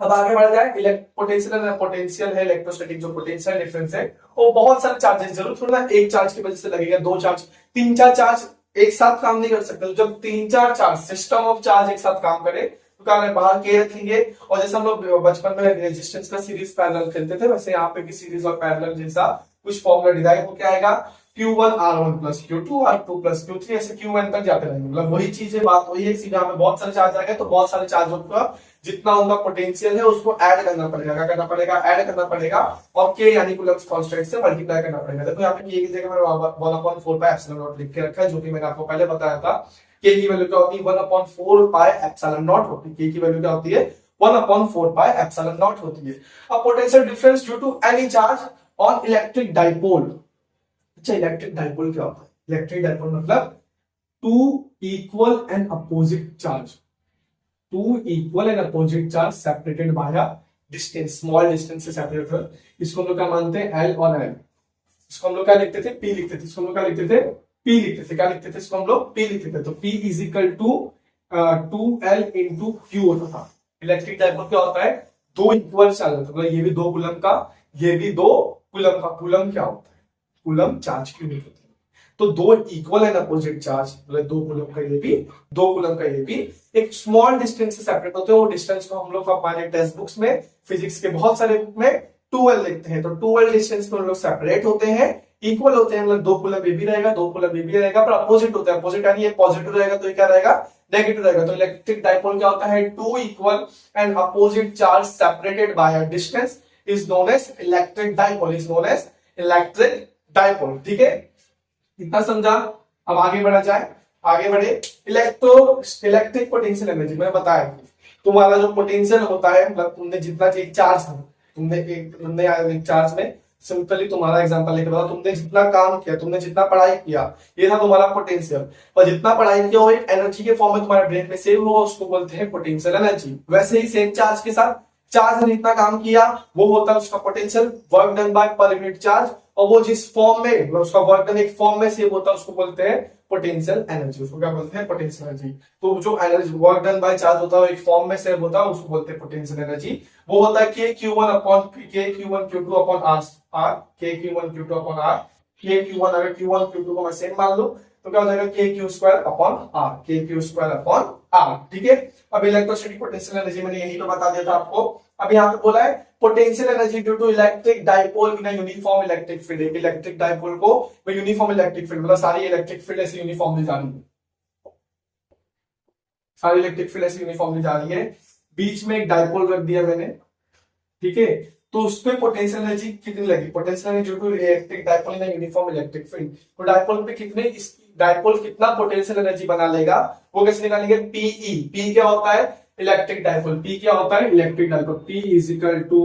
अब आगे बढ़ जाए, पोटेंशियल है, इलेक्ट्रोस्टैटिक जो पोटेंशियल डिफरेंस है वो बहुत सारे चार्जेस, जरूर थोड़ा ना एक चार्ज की वजह से लगेगा, दो चार्ज, तीन चार चार्ज एक साथ काम नहीं कर सकते। तो जब तीन चार चार्ज, सिस्टम ऑफ चार्ज एक साथ काम करे तो क्या करें, बाहर के रखेंगे। और जैसे हम लोग बचपन में रेजिस्टेंस का सीरीज पैरेलल खेलते थे, वैसे यहाँ पे भी सीरीज और पैरेलल जैसा कुछ फॉर्मूला डिराइव हो, क्या आएगा, Q1 R1 plus Q2 R2 plus Q3, ऐसे Qn तक जाते रहेंगे। मतलब वही चीज है, बात वही है, सीधा में बहुत सारे चार्ज आ गए तो बहुत सारे चार्जों का जितना उनका पोटेंशियल है उसको ऐड करना पड़ेगा, क्या करना पड़ेगा, ऐड करना पड़ेगा, और के यानी कूलम्ब्स कांस्टेंट से मल्टीप्लाई करना पड़ेगा। देखो यहाँ पे के की जगह मैंने 1/4 पाई एप्सिलॉन नॉट लिख के रखा है, जो कि मैंने आपको पहले बताया था। के की वैल्यू क्या होती है, 1/4 पाई एप्सिलॉन नॉट होती है, के की वैल्यू क्या होती है, 1/4 पाई एप्सिलॉन नॉट होती है। अब potential difference due to any charge on electric dipole. अच्छा इलेक्ट्रिक डाइपोल क्या होता है, इलेक्ट्रिक डाइपोल मतलब two equal and opposite charge, two equal and opposite charge separated by a distance, small distance से separate है। इसको हम लोग क्या मानते हैं, एल और एल। इसको हम लोग क्या लिखते थे, पी लिखते थे, इसको हम लोग क्या लिखते थे, पी लिखते थे, क्या लिखते थे, इसको हम लोग पी लिखते थे। तो p is equal to 2L into q होता था। इलेक्ट्रिक डाइपोल क्या होता है, दो इक्वल चार्ज होता है, मतलब ये भी दो कूलम का, ये भी दो कूलम का। कूलम क्या होता है, कूलम चार्ज की यूनिट होती है। तो दो इक्वल एंड अपोजिट चार्ज, मतलब दो कूलम का ये भी, दो कूलम का ये भी, एक स्मॉल डिस्टेंस से सेपरेट होते हैं। वो डिस्टेंस को हम लोग हमारे टेक्स्ट बुक्स में, फिजिक्स के बहुत सारे बुक में 2L लिखते हैं। तो 2L डिस्टेंस में हम लोग सेपरेट होते हैं, इक्वल होते हैं, मतलब दो कूलम ये भी रहेगा, दो कूलम ये भी रहेगा, पर अपोजिट होता है। अपोजिट यानी ये पॉजिटिव रहेगा तो ये क्या रहेगा, नेगेटिव रहेगा। तो इलेक्ट्रिक डाइपोल क्या होता है, two equal and opposite charge separated by a distance is known as electric dipole, is known as electric dipole, ठीक है, इतना समझा। अब आगे बढ़ा जाए, आगे बढ़े, इलेक्ट्रिक पोटेंशियल एनर्जी मैंने बताया कि तुम्हारा जो पोटेंशियल होता है, मतलब तुमने जितना एक चार्ज है, तुमने एक चार्ज में सिंपली तुम्हारा एग्जांपल लेकर बताओ, तुमने जितना काम किया, तुमने जितना पढ़ाई किया, ये था तुम्हारा पोटेंशियल। और जितना पढ़ाई किया वो एक एनर्जी के फॉर्म में तुम्हारे ब्रेन में सेव होगा, उसको बोलते हैं पोटेंशियल एनर्जी। वैसे ही सेम चार्ज के साथ, चार्ज ने जितना काम किया वो होता है उसका potential, work done bye per unit charge, और वो जिस फॉर्म में, उसका वर्क डन एक फॉर्म में सेव होता है उसको बोलते हैं पोटेंशियल एनर्जी, उसको क्या बोलते हैं, पोटेंशियल एनर्जी। तो जो energy work done by charge होता है वो एक फॉर्म में सेव होता है, उसको बोलते हैं पोटेंशियल एनर्जी। वो होता है के Q1 अपॉन के Q1 Q2 अपॉन आर, के Q1 Q2 अपॉन आर, के Q1, अगर Q1 Q2 को मैं सेम मान लूं तो क्या हो जाएगा, के क्यू स्क्वायर अपॉन आर, के क्यू स्क्वायर अपॉन आर, ठीक है। अब इलेक्ट्रोस्टैटिक पोटेंशियल एनर्जी मैंने यही तो बता दिया था आपको। अब यहाँ पे बोला है potential energy due to electric dipole in uniform electric field. Electric dipole को यूनिफॉर्म इलेक्ट्रिक फील्ड, मतलब सारी इलेक्ट्रिक फील्ड ऐसे यूनिफॉर्मली जा रही है, सारी इलेक्ट्रिक फील्ड ऐसे यूनिफॉर्मली जा रही है। बीच में एक डाइपोल रख दिया मैंने, ठीक है, तो उसपे पोटेंशियल एनर्जी कितनी लगी, potential energy to electric dipole in uniform electric field, तो डायपोल पे कितने, इस डायपोल कितना पोटेंशियल एनर्जी बना लेगा, वो कैसे निकालेंगे, पीई, पी क्या होता है, इलेक्ट्रिक डायपोल, पी क्या होता है, electric dipole, p is equal to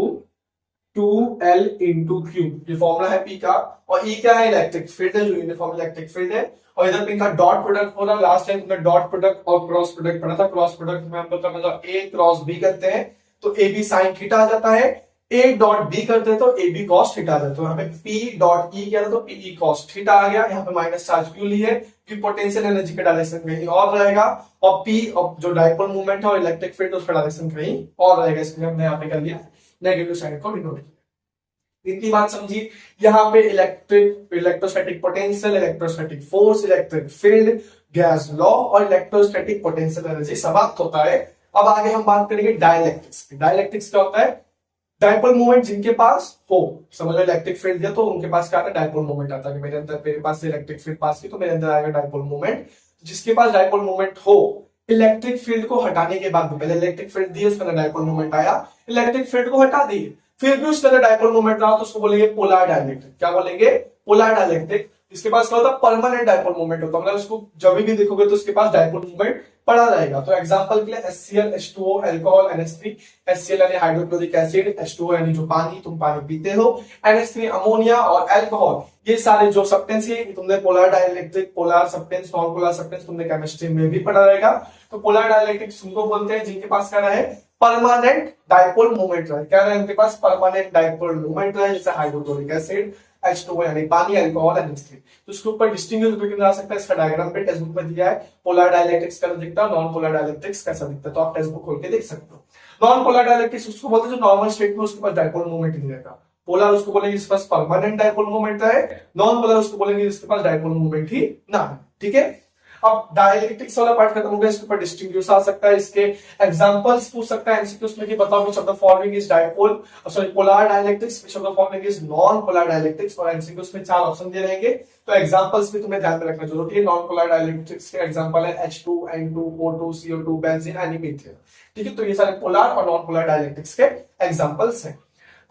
2L into q, ये फॉर्मूला है पी का, और ई क्या है, इलेक्ट्रिक फील्ड है, जो यूनिफॉर्म इलेक्ट्रिक फील्ड है, और इधर पे इनका डॉट प्रोडक्ट हो रहा है, लास्ट टाइम तुमने डॉट प्रोडक्ट और क्रॉस प्रोडक्ट पढ़ा था, क्रॉस प्रोडक्ट में हम लोग का मतलब ए क्रॉस बी करते हैं तो ए बी साइन थीटा आ जाता है, ए डॉट बी करते हैं तो ए बी कॉस थीटा आ जाता है, तो यहाँ पे पी डॉट ई किया था तो पीई कॉस थीटा आ गया, यहाँ पे माइनस चार्ज क्यों ली है, कि पोटेंशियल एनर्जी का डायरेक्शन कहीं और रहेगा, और पी जो डायपोल मूवमेंट है और इलेक्ट्रिक फील्ड उसका डायरेक्शन कहीं और रहेगा, इसलिए हमने यहाँ पे कर लिया नेगेटिव साइन को डिनोट किया। इतनी बात समझी, यहाँ पे electrostatic potential, electrostatic force, electric field, gas law और इलेक्ट्रोस्टैटिक पोटेंशियल एनर्जी समाप्त होता है। अब आगे हम बात करेंगे डाइलेक्ट्रिक्स। डाइलेक्ट्रिक्स क्या होता है, डायपोल मोमेंट जिनके पास हो, समझ लो इलेक्ट्रिक फील्ड दिया तो उनके पास क्या आता है, डायपोल मोमेंट आता है, मेरे अंदर, मेरे पास इलेक्ट्रिक फील्ड पास की तो मेरे अंदर आएगा डायपोल मोमेंट, जिसके पास डायपोल मोमेंट हो, इलेक्ट्रिक फील्ड को हटाने के बाद, पहले इलेक्ट्रिक फील्ड दिए उसके अंदर डायपोल मोमेंट आया, इलेक्ट्रिक फील्ड को हटा दिए, फिर भी उसके अंदर डायपोल मोमेंट रहा तो उसको बोलेंगे पोलर डाइलेक्ट्रिक, क्या बोलेंगे, पोलर डाइलेक्ट्रिक। इसके पास क्या होता है, परमानेंट डायपोल मोमेंट होता है, मतलब उसको जब भी देखोगे तो उसके पास डायपोल मोमेंट पड़ा रहेगा। तो एग्जांपल के लिए HCl H2O alcohol NH3, HCl यानी हाइड्रोक्लोरिक एसिड, H2O यानी जो पानी, तुम पानी पीते हो, NH3 अमोनिया और अल्कोहल, ये सारे जो सब्सटेंस है तुमने polar dielectric, polar substance, non polar substance तुमने केमिस्ट्री में भी पढ़ा रहेगा। तो पोलर डाइलेक्ट्रिक उनको बोलते हैं जिनके पास क्या रहे, परमानेंट डायपोल मोमेंट रहे, क्या रहे उनके पास, परमानेंट डायपोल मोमेंट रहे, जैसे हाइड्रोक्लोरिक एसिड, H2O यानी पानी, अल्कोहल, NH3। तो इसके ऊपर डिस्टिंग्विश करके आ सकता है, इसका डायग्राम पे टेक्स्ट बुक में दिया है, पोलर डाइलेक्ट्रिक्स कैसा दिखता है, नॉन पोलर डाइलेक्ट्रिक्स कैसा दिखता है, तो आप टेक्स्ट बुक खोल के देख सकते हो। नॉन पोलर डाइलेक्ट्रिक्स उसको बोलते हैं जो नॉर्मल स्टेट में उसके पास डायपोल मोमेंट नहीं रहता, पोलर उसको बोलेंगे जिसके पास परमानेंट डायपोल मोमेंट है, नॉन पोलर उसको बोलेंगे जिसके पास डायपोल मोमेंट ही ना है, ठीक है। अब डाइलेक्ट्रिक्स वाला पार्ट खत्म हो गया, इसके ऊपर डिस्टिंग्विश आ सकता है, इसके एग्जांपल्स पूछ सकता है एमसीक्यूज में कि बताओ which of the following is dipole, sorry polar dielectrics, which of the following is non polar dielectrics, और एमसीक्यूज में चार ऑप्शन दे रहेंगे, तो एग्जांपल्स भी तुम्हें ध्यान में रखना जरूरी है। नॉन पोलर डाइलेक्ट्रिक्स के एग्जांपल है H2, N2, O2, CO2, benzene, and methane, ठीक है। तो ये सारे पोलर और नॉन पोलर डाइलेक्ट्रिक्स के एग्जांपल्स हैं।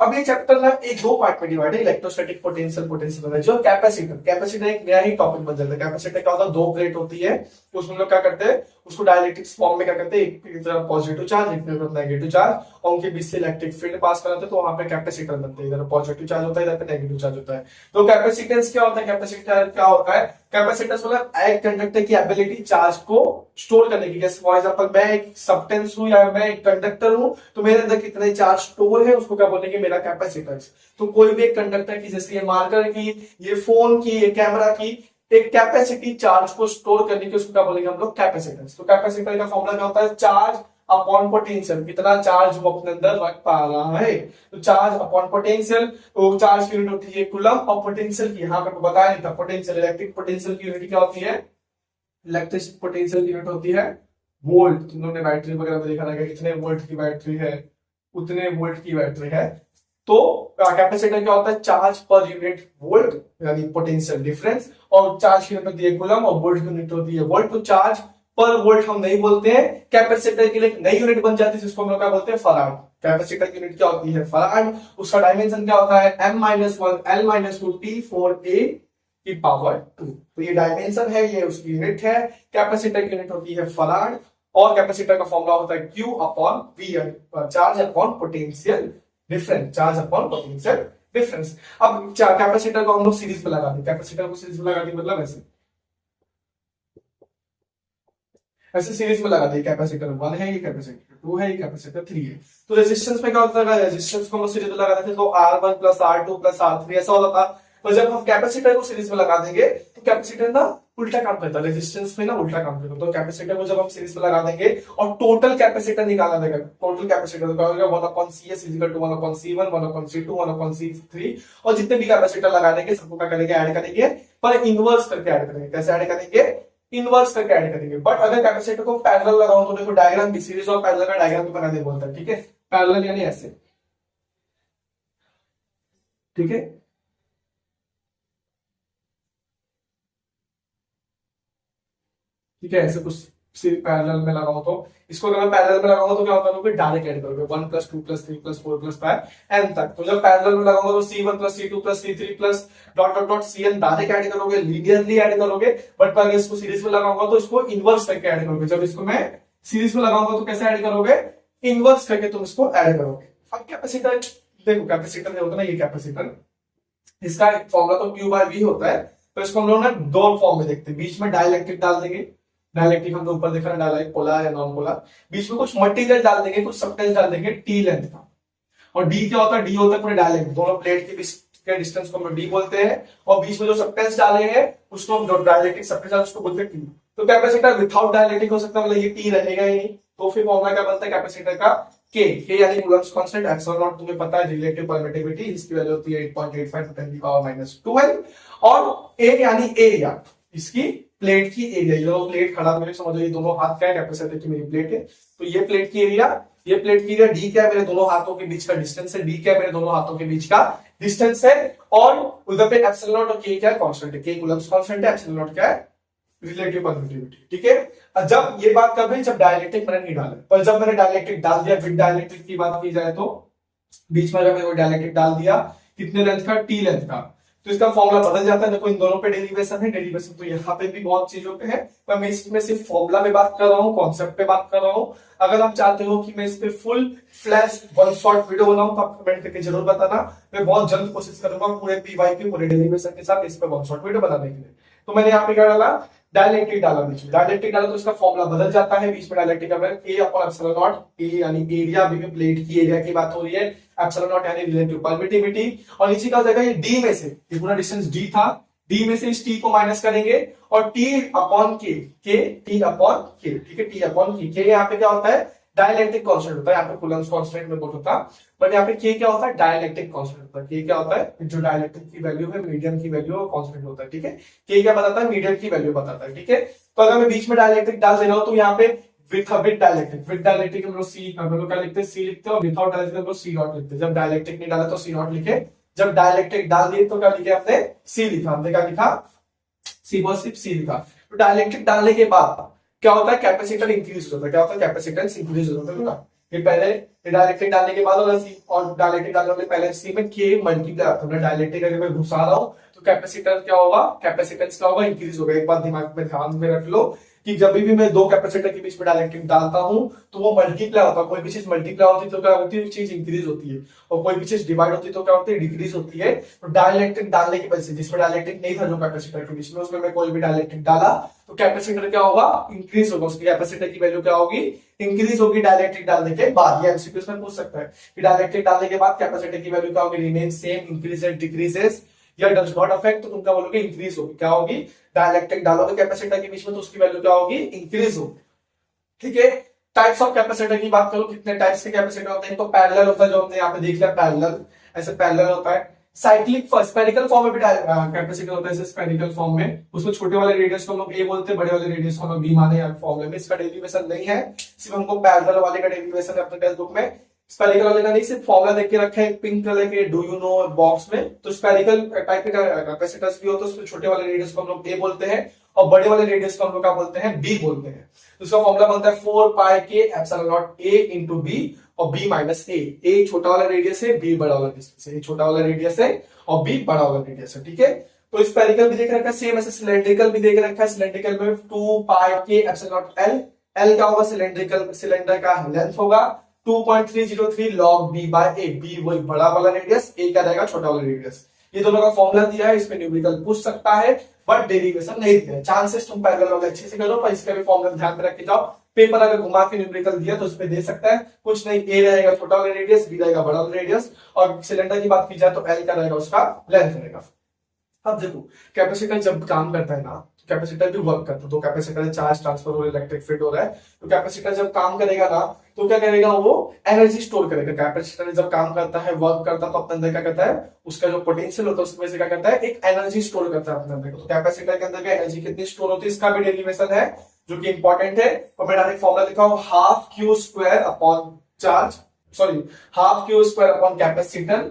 अब ये चैप्टर ना एक दो पार्ट में डिवाइड है, इलेक्ट्रोस्टैटिक पोटेंशियल, पोटेंशियल एनर्जी और कैपेसिटर। कैपेसिटर एक नया ही टॉपिक बन जाता है। कैपेसिटर क्या होता है, दो प्लेट होती है, उसमें लोग क्या करते हैं, उसको डाइलेक्ट्रिक्स फॉर्म में क्या करते हैं, एक की तरफ पॉजिटिव चार्ज, एक की तरफ नेगेटिव चार्ज, और उनके बीच से इलेक्ट्रिक फील्ड पास कराते हैं, तो वहां पे कैपेसिटर बनते हैं, इधर पॉजिटिव चार्ज होता है, इधर पे नेगेटिव चार्ज होता है। तो कैपेसिटेंस क्या होता है, कैपेसिटर क्या होता है, कैपेसिटेंस मतलब एक कंडक्टर की एबिलिटी चार्ज को स्टोर करने की। जैसे फॉर एग्जांपल मैं एक सब्सटेंस हूं या मैं एक कंडक्टर हूं, तो मेरे अंदर कितने चार्ज स्टोर है उसको क्या बोलेंगे, मेरा कैपेसिटेंस। तो कोई भी एक कंडक्टर की, जैसे ये मार्कर की, ये फोन की, ये कैमरा की, एक कैपेसिटी चार्ज को स्टोर करने की, उसको क्या बोलेंगे हम लोग, कैपेसिटेंस। तो कैपेसिटर का फॉर्मूला क्या होता है, चार्ज अपॉन पोटेंशियल, कितना चार्ज वो अपने अंदर रख पा रहा है। तो चार्ज अपॉन पोटेंशियल, तो चार्ज की यूनिट होती है कूलम, और पोटेंशियल की यहाँ पे बताया नहीं था, पोटेंशियल, इलेक्ट्रिक पोटेंशियल की यूनिट क्या होती है, इलेक्ट्रिक पोटेंशियल की यूनिट होती है वोल्ट। तुमने बैटरी वगैरह में देखा रहेगा, कितने वोल्ट की बैटरी है, उतने वोल्ट की बैटरी है। तो कैपेसिटर क्या होता है, चार्ज पर यूनिट वोल्ट यानी पोटेंशियल डिफरेंस, और चार्ज की यूनिट होती है कूलम, और वोल्ट की यूनिट होती है वोल्ट। तो चार्ज पर वोल्ट हम नहीं बोलते हैं, कैपेसिटर के लिए एक नई यूनिट बन जाती है जिसको हम लोग क्या बोलते हैं, फराड। कैपेसिटर की यूनिट क्या होती है, फराड। उसका डायमेंशन क्या होता है, M-1 L-2 T4A की पावर 2। तो ये डायमेंशन है, ये उसकी यूनिट है। कैपेसिटर की यूनिट होती है फराड, और कैपेसिटर का फॉर्मूला होता है Q upon V, charge upon potential difference, charge upon potential difference. अब कैपेसिटर को हम लोग सीरीज में लगा दें, कैपेसिटर को सीरीज में लगा दें मतलब ऐसे ऐसे सीरीज में लगा दी, कैपेसिटर 1 है, ये कैपेसिटर 2 है, ये कैपेसिटर 3 है। तो रेजिस्टेंस में क्या होता है, रेजिस्टेंस को हम सीरीज में लगा देते हैं तो R1 plus R2 plus R3 ऐसा होता था। तो जब हम कैपेसिटर को सीरीज में लगा देंगे तो कैपेसिटर ना उल्टा काम करता है, रेजिस्टेंस में ना उल्टा काम करता है। तो कैपेसिटर को जब हम सीरीज में लगा देंगे और टोटल कैपेसिटर निकालना देगा, टोटल कैपेसिटर तो क्या होगा, 1/CS is equal to 1/C1 1/C2 1/C3, और जितने भी कैपेसिटर लगा देंगे सबको क्या करेंगे, ऐड करेंगे, पर इनवर्स करके ऐड करेंगे। कैसे ऐड करेंगे, इनवर्स करके ऐड करेंगे। बट अगर कैपेसिटर को पैरेलल लगाओ तो देखो डायग्राम भी, सीरीज और पैरेलल का डायग्राम भी बनाने बोलता है, ठीक है। पैरेलल यानी ऐसे, ठीक है, ठीक है, ऐसे कुछ पैरेलल में लगाऊं तो इसको अगर मैं पैरेलल में लगाऊंगा तो क्या होगा, लोग डायरेक्ट ऐड करोगे 1 plus 2 plus 3 plus 4 plus 5 n तक। तो जब पैरेलल में लगाऊंगा तो C1 plus C2 plus C3 plus dot dot dot Cn direct add करोगे, लीनियरली ऐड करोगे। बट अगर इसको सीरीज में लगाऊंगा तो इसको इनवर्स करके ऐड करोगे। जब इसको मैं सीरीज में लगाऊंगा तो कैसे ऐड करोगे, इनवर्स करके तुम इसको ऐड करोगे। अब कैपेसिटर देखो, कैपेसिटर होता है ना, ये कैपेसिटर, इसका फॉर्मूला तो Q बाय V होता है। तो इसको हम लोग ना दो फॉर्म में देखते हैं, बीच में डाइलेक्ट्रिक डाल देंगे, डाइलेक्ट्रिक हम लोग ऊपर देख रहे हैं, डायलेक्ट्रिक पोलर या नॉन पोलर, बीच में कुछ मटेरियल डाल देंगे, कुछ सब्सटेंस डाल देंगे टी लेंथ का। और डी क्या होता है, डी होता है पूरे डायलेक्ट्रिक, दोनों प्लेट के बीच के डिस्टेंस को हम डी बोलते हैं। और बीच में जो सब्सटेंस डाले हैं उसको हम, जो डाइलेक्ट्रिक सब्सटेंस उसको बोलते हैं टी। तो कैपेसिटर विदाउट डाइलेक्ट्रिक हो सकता है, मतलब ये टी रहेगा ही नहीं। तो फिर फॉर्मूला क्या बनता है कैपेसिटर का, के यानी कूलम्ब्स कांस्टेंट, एप्सिलॉन नॉट तुम्हें पता है रिलेटिव परमिटिविटी, इसकी वैल्यू होती है 8.85 10 की पावर -12। और ए यानी एरिया, इसकी प्लेट की एरिया, ये प्लेट खड़ा मेरे समझो, ये दोनों हाथ क्या है, कैपेसिटर की मेरी प्लेट है। तो ये प्लेट की एरिया, ये प्लेट की एरिया, डी क्या है मेरे दोनों हाथों के बीच का डिस्टेंस है, डी क्या है मेरे दोनों हाथों के बीच का डिस्टेंस है। और उधर पे एप्सिलॉन नॉट और के क्या है, कांस्टेंट है, के कूलम्ब्स कांस्टेंट है, एप्सिलॉन नॉट क्या है, रिलेटिव परमिटिविटी। ठीक है, जब ये बात कब है, जब डाइलेक्ट्रिक मैंने नहीं डाला, पर जब मैंने डाइलेक्ट्रिक डाल दिया, विद डाइलेक्ट्रिक की बात की जाए तो बीच में जब मैंने डाइलेक्ट्रिक डाल दिया, कितने लेंथ का, टी लेंथ का, तो इसका फॉर्मूला बदल जाता है। देखो इन दोनों पे डेरिवेशन है, डेरिवेशन तो यहाँ पे भी बहुत चीजों पे है, पर मैं इसमें सिर्फ फॉर्मूला पे बात कर रहा हूँ, कॉन्सेप्ट पे बात कर रहा हूँ। अगर आप चाहते हो कि मैं इस पे full flash one shot video बनाऊं तो आप कमेंट करके जरूर बताना, मैं बहुत जल्द कोशिश करूंगा पूरे पीवाई की पूरे डेरिवेशन के साथ इस पे वन शॉट वीडियो बनाने के लिए। तो मैंने यहाँ पे क्या डाला, डायलेक्ट्रिक डाला, बीच में डायलेक्ट्रिक डाला तो इसका फॉर्मूला बदल जाता है, बीच में डायलेक्ट्रिक का ए अपॉन एप्सिलॉन नॉट, ए यानी एरिया, बी में प्लेट की एरिया की बात हो रही है, एप्सिलॉन नॉट यानी रिलेटिव परमिटिविटी, और नीचे का हो जाएगा ये डी में से, ये पूरा डिस्टेंस डी था, डी में से इस टी को माइनस करेंगे और टी अपॉन के टी अपॉन के, ठीक है, टी अपॉन के यहाँ पे क्या होता है, डाइलेक्ट्रिक कांस्टेंट होता है, यहाँ पे कूलम्ब्स कांस्टेंट में बोल होता, बट यहाँ पे के क्या होता है, डाइलेक्ट्रिक कांस्टेंट होता है। के क्या होता है, जो डाइलेक्ट्रिक की वैल्यू है, मीडियम की वैल्यू कांस्टेंट होता है। ठीक है, के क्या बताता है, मीडियम की वैल्यू बताता है। ठीक है, तो अगर मैं बीच में डाइलेक्ट्रिक डाल दे रहा हूं तो यहाँ पे विद डाइलेक्ट्रिक हम लोग सी, हम लोग क्या लिखते हैं, सी लिखते हैं, और विदाउट डाइलेक्ट्रिक हम लोग सी नॉट लिखते हैं। जब डाइलेक्ट्रिक नहीं डाला तो सी नॉट लिखे, जब डाइलेक्ट्रिक डाल दिए तो क्या लिखे हमने, सी लिखा, हमने क्या लिखा, सी बस सिर्फ सी लिखा। तो डाइलेक्ट्रिक डालने के बाद क्या होता है, कैपेसिटर इंक्रीज होता है, क्या होता है, कैपेसिटेंस इंक्रीज होता है ना। ये पहले डाइलेक्ट्रिक डालने के बाद होगा सी, और डाइलेक्ट्रिक डालने के पहले सी में के मल्टीप्लाई होता है, डाइलेक्ट्रिक अगर मैं घुसा रहा हूं तो कैपेसिटर क्या होगा, कैपेसिटेंस क्या होगा, इंक्रीज होगा। एक बात दिमाग में ध्यान में रख लो कि जब भी मैं दो कैपेसिटर के बीच में डाइलेक्ट्रिक डालता हूं तो वो मल्टीप्लाई होता है, कोई भी चीज मल्टीप्लाई होती है तो क्या होती है, चीज इंक्रीज होती है, और कोई भी चीज डिवाइड होती है तो क्या होती है, डिक्रीज होती है। तो डाइलेक्ट्रिक डालने की वजह से, जिसमें डाइलेक्ट्रिक नहीं था जो कैपेसिटर के बीच में, उसमें मैं कोई भी डाइलेक्ट्रिक डाला तो कैपेसिटर क्या होगा, इंक्रीज होगा, उसकी कैपेसिटर की वैल्यू क्या होगी, इंक्रीज होगी डाइलेक्ट्रिक डालने के बाद। ये एमसीक्यूज में पूछ सकता है कि डाइलेक्ट्रिक डालने के बाद कैपेसिटर की वैल्यू क्या होगी, रिमेन सेम, इंक्रीजेस, डिक्रीजेस या डज नॉट अफेक्ट, तो तुम क्या बोलोगे, इंक्रीज होगी। क्या होगी, डाइलेक्ट्रिक डालोगे कैपेसिटर के बीच में तो उसकी वैल्यू क्या होगी, इंक्रीज होगी। ठीक है, टाइप्स ऑफ कैपेसिटर की बात करो, कितने टाइप्स के कैपेसिटर होते हैं, तो पैरेलल होता है, जो हमने यहाँ पे देख लिया पैरेलल, ऐसे पैरेलल होता है। साइक्लिक स्फेरिकल फॉर्म में भी कैपेसिटर होता है, स्फेरिकल फॉर्म में, उसमें छोटे वाले रेडियस को हम लोग ए बोलते हैं, बड़े वाले रेडियस को हम लोग बी माने फॉर्मूले में। इसका डेरिवेशन नहीं है, सिर्फ हमको पैरेलल वाले का डेरिवेशन है अपने टेक्स्ट बुक में, स्पेरिकल वाले का नहीं, सिर्फ फॉर्मूला देख के रखा है पिंक कलर के डू यू नो बॉक्स में। तो स्पेरिकल टाइप के कैपेसिटर्स भी होते हैं, उसमें छोटे वाले रेडियस को हम लोग ए बोलते हैं और बड़े वाले रेडियस को हम लोग क्या बोलते हैं, बी बोलते हैं। तो इसका फॉर्मूला बनता है 4 पाई के epsilon naught a into b और बी माइनस ए। ए छोटा वाला रेडियस है, बी बड़ा वाला रेडियस है, ए छोटा वाला रेडियस है और बी बड़ा वाला रेडियस है। ठीक है, तो स्पेरिकल भी देख रखा है, सेम ऐसे सिलेंड्रिकल भी देख रखा है। सिलेंड्रिकल में 2 पाई के एप्सिलॉन नॉट एल, एल क्या होगा, सिलेंड्रिकल सिलेंडर का लेंथ होगा 2.303 log b by a, b वही बड़ा वाला रेडियस, a क्या रहेगा, छोटा वाला रेडियस। ये दोनों का फॉर्मूला दिया है, इसमें न्यूमेरिकल पूछ सकता है बट डेरिवेशन नहीं दिया है। चांसेस तुम पैरेलल वाले अच्छे से करो, पर इसका भी फॉर्मूला ध्यान में रख के जाओ। पेपर अगर घुमा के न्यूमेरिकल दिया तो उसपे दे सकता है, कुछ नहीं, a रहेगा छोटा वाला रेडियस, b रहेगा बड़ा वाला रेडियस, और सिलेंडर की बात की जाए तो l का रहेगा उसका लेंथ रहेगा। अब देखो कैपेसिटर जब काम करता है ना, कैपेसिटर भी वर्क करता है, तो कैपेसिटर चार्ज ट्रांसफर हो रहा है, इलेक्ट्रिक फील्ड हो रहा है, तो कैपेसिटर जब काम करेगा ना तो क्या करेगा, वो एनर्जी स्टोर करेगा। कैपेसिटर जब काम करता है, वर्क करता है, तो अपने अंदर क्या करता है, उसका जो पोटेंशियल होता है उसमें से क्या करता है, एक एनर्जी स्टोर करता है अपने अंदर। तो कैपेसिटर के अंदर भी एनर्जी कितनी स्टोर होती है, इसका भी डेरिवेशन है जो कि इंपॉर्टेंट है। तो मैं डायरेक्ट फॉर्मूला लिखा हूं, half Q square upon charge, sorry half Q square upon capacitor,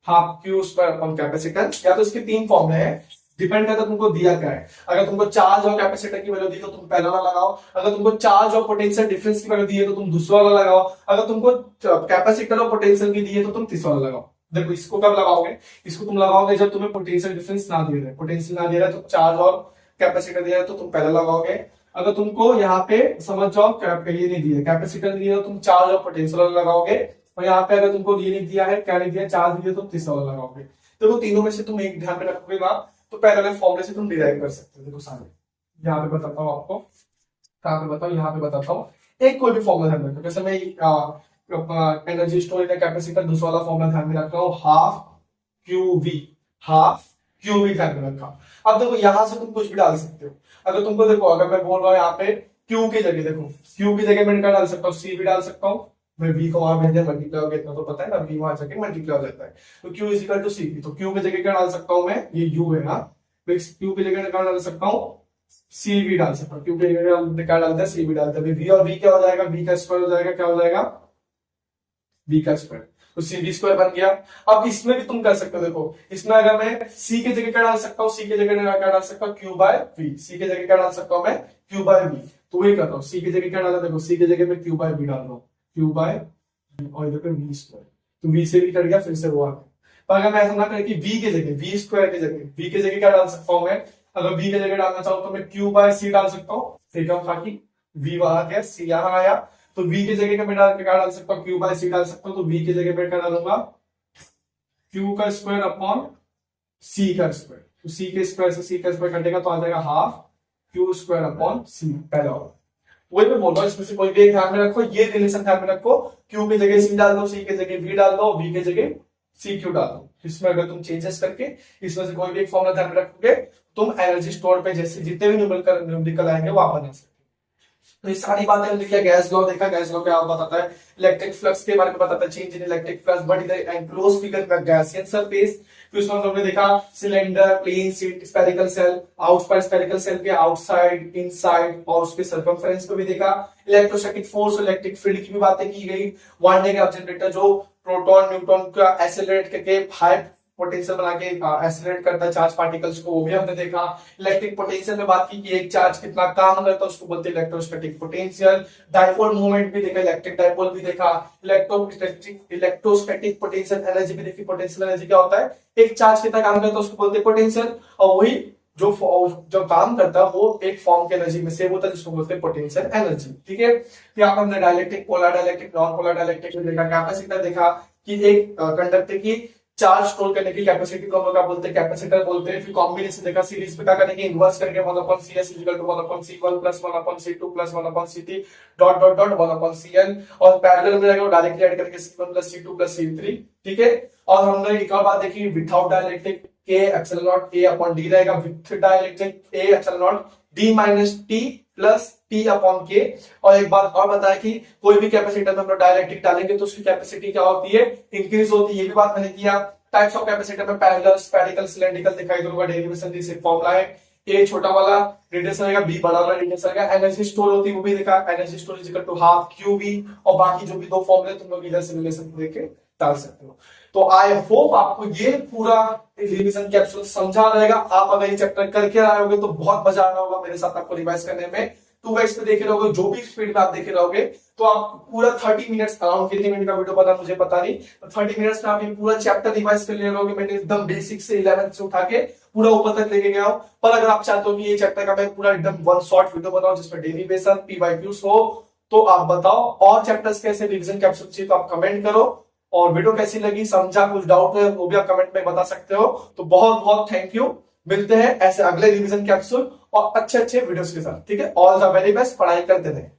half Q square upon capacitance, या तो इसके तीन फॉर्मूले हैं, डिपेंड करता है तुमको दिया क्या है। अगर तुमको चार्ज और कैपेसिटर की वैल्यू दी तो तुम पहला वाला लगाओ, अगर तुमको चार्ज और पोटेंशियल डिफरेंस की वैल्यू दी है तो तुम दूसरा वाला लगाओ, अगर तुमको कैपेसिटर और पोटेंशियल की दी है तो तुम तीसरा वाला लगाओ। देखो इसको कब लगाओगे, इसको तुम लगाओगे जब तुम्हें पोटेंशियल डिफरेंस ना दे रहे, पोटेंशियल ना दे रहा है तो चार्ज और कैपेसिटर दे रहा है तो तुम पहला लगाओगे। अगर तुमको यहाँ पे समझ जाओ ये नहीं दिया कैपेसिटर नहीं दिया तो तुम चार्ज और पोटेंशियल वाला लगाओगे, और यहाँ पे अगर तुमको ये नहीं दिया है क्या नहीं दिया चार्ज दिया तो तीसरा वाला लगाओगे। देखो तीनों में से तुम एक ध्यान में रखोगे ना तो पैरेलल फॉर्मूले से तुम डिराइव कर सकते हो। देखो सारे यहाँ पे बताता हूँ आपको, कहाँ पे बताओ, यहाँ पे बताता हूँ। एक कोई भी फॉर्मूला ध्यान रखो, जैसे मैं एनर्जी स्टोरेज का कैपेसिटर दूसरा वाला फॉर्मूला ध्यान में रख रहा हूँ half q v, half q v ध्यान में रखा। अब देखो यहाँ से तुम कुछ भी डाल सकते हो। अगर तुमको देखो अगर मैं बोल रहा हूँ यहाँ पे क्यू की जगह, देखो क्यू की जगह मैं क्या डाल सकता हूँ, सी भी डाल सकता हूँ। मैं v को वहां भेज दिया मल्टीप्लाई हो गया, इतना तो पता है ना, v वहां जाके मल्टीप्लाई हो जाता है। तो q इज इक्वल टू सी, तो q की जगह क्या डाल सकता हूं मैं, ये u है ना, तो q की जगह क्या डाल सकता हूं, सी भी डाल सकता हूं। q की जगह क्या डालते हैं, सी भी डालते हैं। v और v क्या हो जाएगा, v का स्क्वायर हो जाएगा, क्या हो जाएगा v का स्क्वायर, तो सी बी स्क्वायर बन गया। अब इसमें भी तुम कर सकते हो, देखो इसमें अगर मैं c की जगह क्या डाल सकता हूँ, c की जगह क्या डाल सकता हूँ q बाय v, c की जगह क्या डाल सकता हूँ मैं q बाय v, तो वही करता हूँ। c की जगह क्या डाला, देखो c की जगह मैं q बाय v डाल रहा हूँ, q बाय और इधर पे वी स्क्वायर, तो वी से भी कट गया फिर से वो आ गया। पर अगर मैं ऐसा ना करें कि वी की जगह वी स्क्वायर की जगह वी की जगह क्या डाल सकता हूं मैं, अगर वी की जगह डालना चाहूँ तो मैं क्यू बाय सी डाल सकता हूँ, ठीक है, ताकि वी वहां गया सी यहाँ आया, तो वी की जगह मैं डाल के क्या डाल सकता हूँ, क्यू बाय सी डाल सकता हूँ। तो वी की जगह मैं क्या डालूंगा, क्यू का स्क्वायर अपॉन सी का स्क्वायर, तो सी के स्क्वायर से सी का स्क्वायर कटेगा तो आ जाएगा हाफ क्यू स्क्वायर अपॉन सी, पहला होगा। वही मैं बोल रहा हूँ, इसमें से कोई भी एक ध्यान में रखो, ये रिलेशन ध्यान में रखो, क्यू की जगह सी डाल दो, सी की जगह वी डाल दो, वी की जगह सी क्यू डाल दो। इसमें अगर तुम चेंजेस करके इसमें से कोई भी एक फॉर्मूला ध्यान में रखोगे तुम एनर्जी स्टोर पे जैसे जितने भी न्यूमेरिकल आएंगे वो आप बना सकते हो। तो ये सारी बातें हमने किया, गैस लॉ देखा, गैस लॉ क्या बताता है, इलेक्ट्रिक फ्लक्स के बारे में बताता है, change in electric flux but in the enclosed figure Gaussian surface. फिर उसमें हमने देखा cylinder, plane, spherical shell, outside spherical shell के आउटसाइड, इनसाइड और उसके सर्कमफ्रेंस को भी देखा। इलेक्ट्रोस्टैटिक फोर्स, इलेक्ट्रिक फील्ड की भी बातें की गई। वन डे गैप जनरेटर जो प्रोटॉन न्यूट्रॉन का एसेलरेट करके हाई पोटेंशियल बना के एसिलेट करता है चार्ज पार्टिकल्स को, वो भी हमने देखा। इलेक्ट्रिक पोटेंशियल में बात की कि एक चार्ज कितना काम करता है उसको बोलते हैं इलेक्ट्रोस्टैटिक पोटेंशियल। डाइपोल मूवमेंट भी देखा, इलेक्ट्रिक डाइपोल भी देखा। इलेक्ट्रोस्टैटिक पोटेंशियल एनर्जी भी देखी, पोटेंशियल एनर्जी क्या होता है, एक चार्ज कितना काम करता है उसको बोलते हैं पोटेंशियल, और वही जो काम करता है वो एक फॉर्म की एनर्जी में सेव होता है जिसको बोलते हैं पोटेंशियल एनर्जी, ठीक है। फिर हमने dielectric, polar dielectric, non polar dielectric में देखा। कैपेसिटर देखा कि एक कंडक्टर की चार्ज स्टोर करने की कैपेसिटी को हम क्या बोलते हैं, कैपेसिटर बोलते हैं। फिर कॉम्बिनेशन देखा, सीरीज पे क्या करेंगे, इन्वर्स करके 1/cs equal to 1/c1 plus 1/c2 plus 1/c3 dot dot dot 1/cn, और पैरेलल में रहेगा डायरेक्टली ऐड करके c1 plus c2 plus c3, ठीक है। और हमने एक और बात देखी, without dielectric k epsilon not a upon d रहेगा, with dielectric a epsilon not d minus t plus t upon k। और एक बात और बताया कि कोई भी कैपेसिटर में हम लोग डायलेक्ट्रिक डालेंगे तो उसकी कैपेसिटी क्या होती है, इंक्रीज होती है, ये भी बात मैंने किया। टाइप्स ऑफ कैपेसिटर में पैरेलल, स्फेरिकल, सिलेंड्रिकल दिखाई, दोनों का डेरिवेशन दिस फॉर्मूला है। ए छोटा वाला रेडियस रहेगा, बी बड़ा वाला रेडियस रहेगा। एनर्जी स्टोर होती है वो भी देखा, energy store is equal to half q b, और बाकी जो भी दो फॉर्मूले तुम लोग इधर से रिलेशन देके डाल सकते हो। तो आई होप आपको ये पूरा रिवीजन कैप्सूल समझा रहेगा। आप अगर ये चैप्टर करके आए होगे तो बहुत मजा आ रहा होगा मेरे साथ आपको रिवाइज करने में। 2x पे देखे रहोगे, जो भी स्पीड में आप देखे रहोगे तो आप पूरा 30 मिनट्स, अराउंड कितने मिनट का वीडियो बना मुझे पता नहीं, तो 30 मिनट्स में आप ये पूरा चैप्टर रिवाइज कर ले रहोगे। मैंने एकदम बेसिक से 11th से उठा के पूरा ऊपर तक लेके गया हूं। पर अगर आप चाहते हो कि ये चैप्टर का मैं पूरा एकदम वन शॉर्ट वीडियो बनाऊं जिसमें डेरिवेशन, पीवाईक्यूज हो, तो आप बताओ। और चैप्टर्स कैसे रिवीजन कैप्सूल चाहिए तो आप कमेंट करो। और वीडियो कैसी लगी, समझा, कुछ डाउट है वो भी आप कमेंट में बता सकते हो। तो बहुत बहुत थैंक यू, मिलते हैं ऐसे अगले रिवीजन कैप्सूल और अच्छे अच्छे वीडियोस के साथ, ठीक है। ऑल द वेरी बेस्ट, पढ़ाई करते रहें।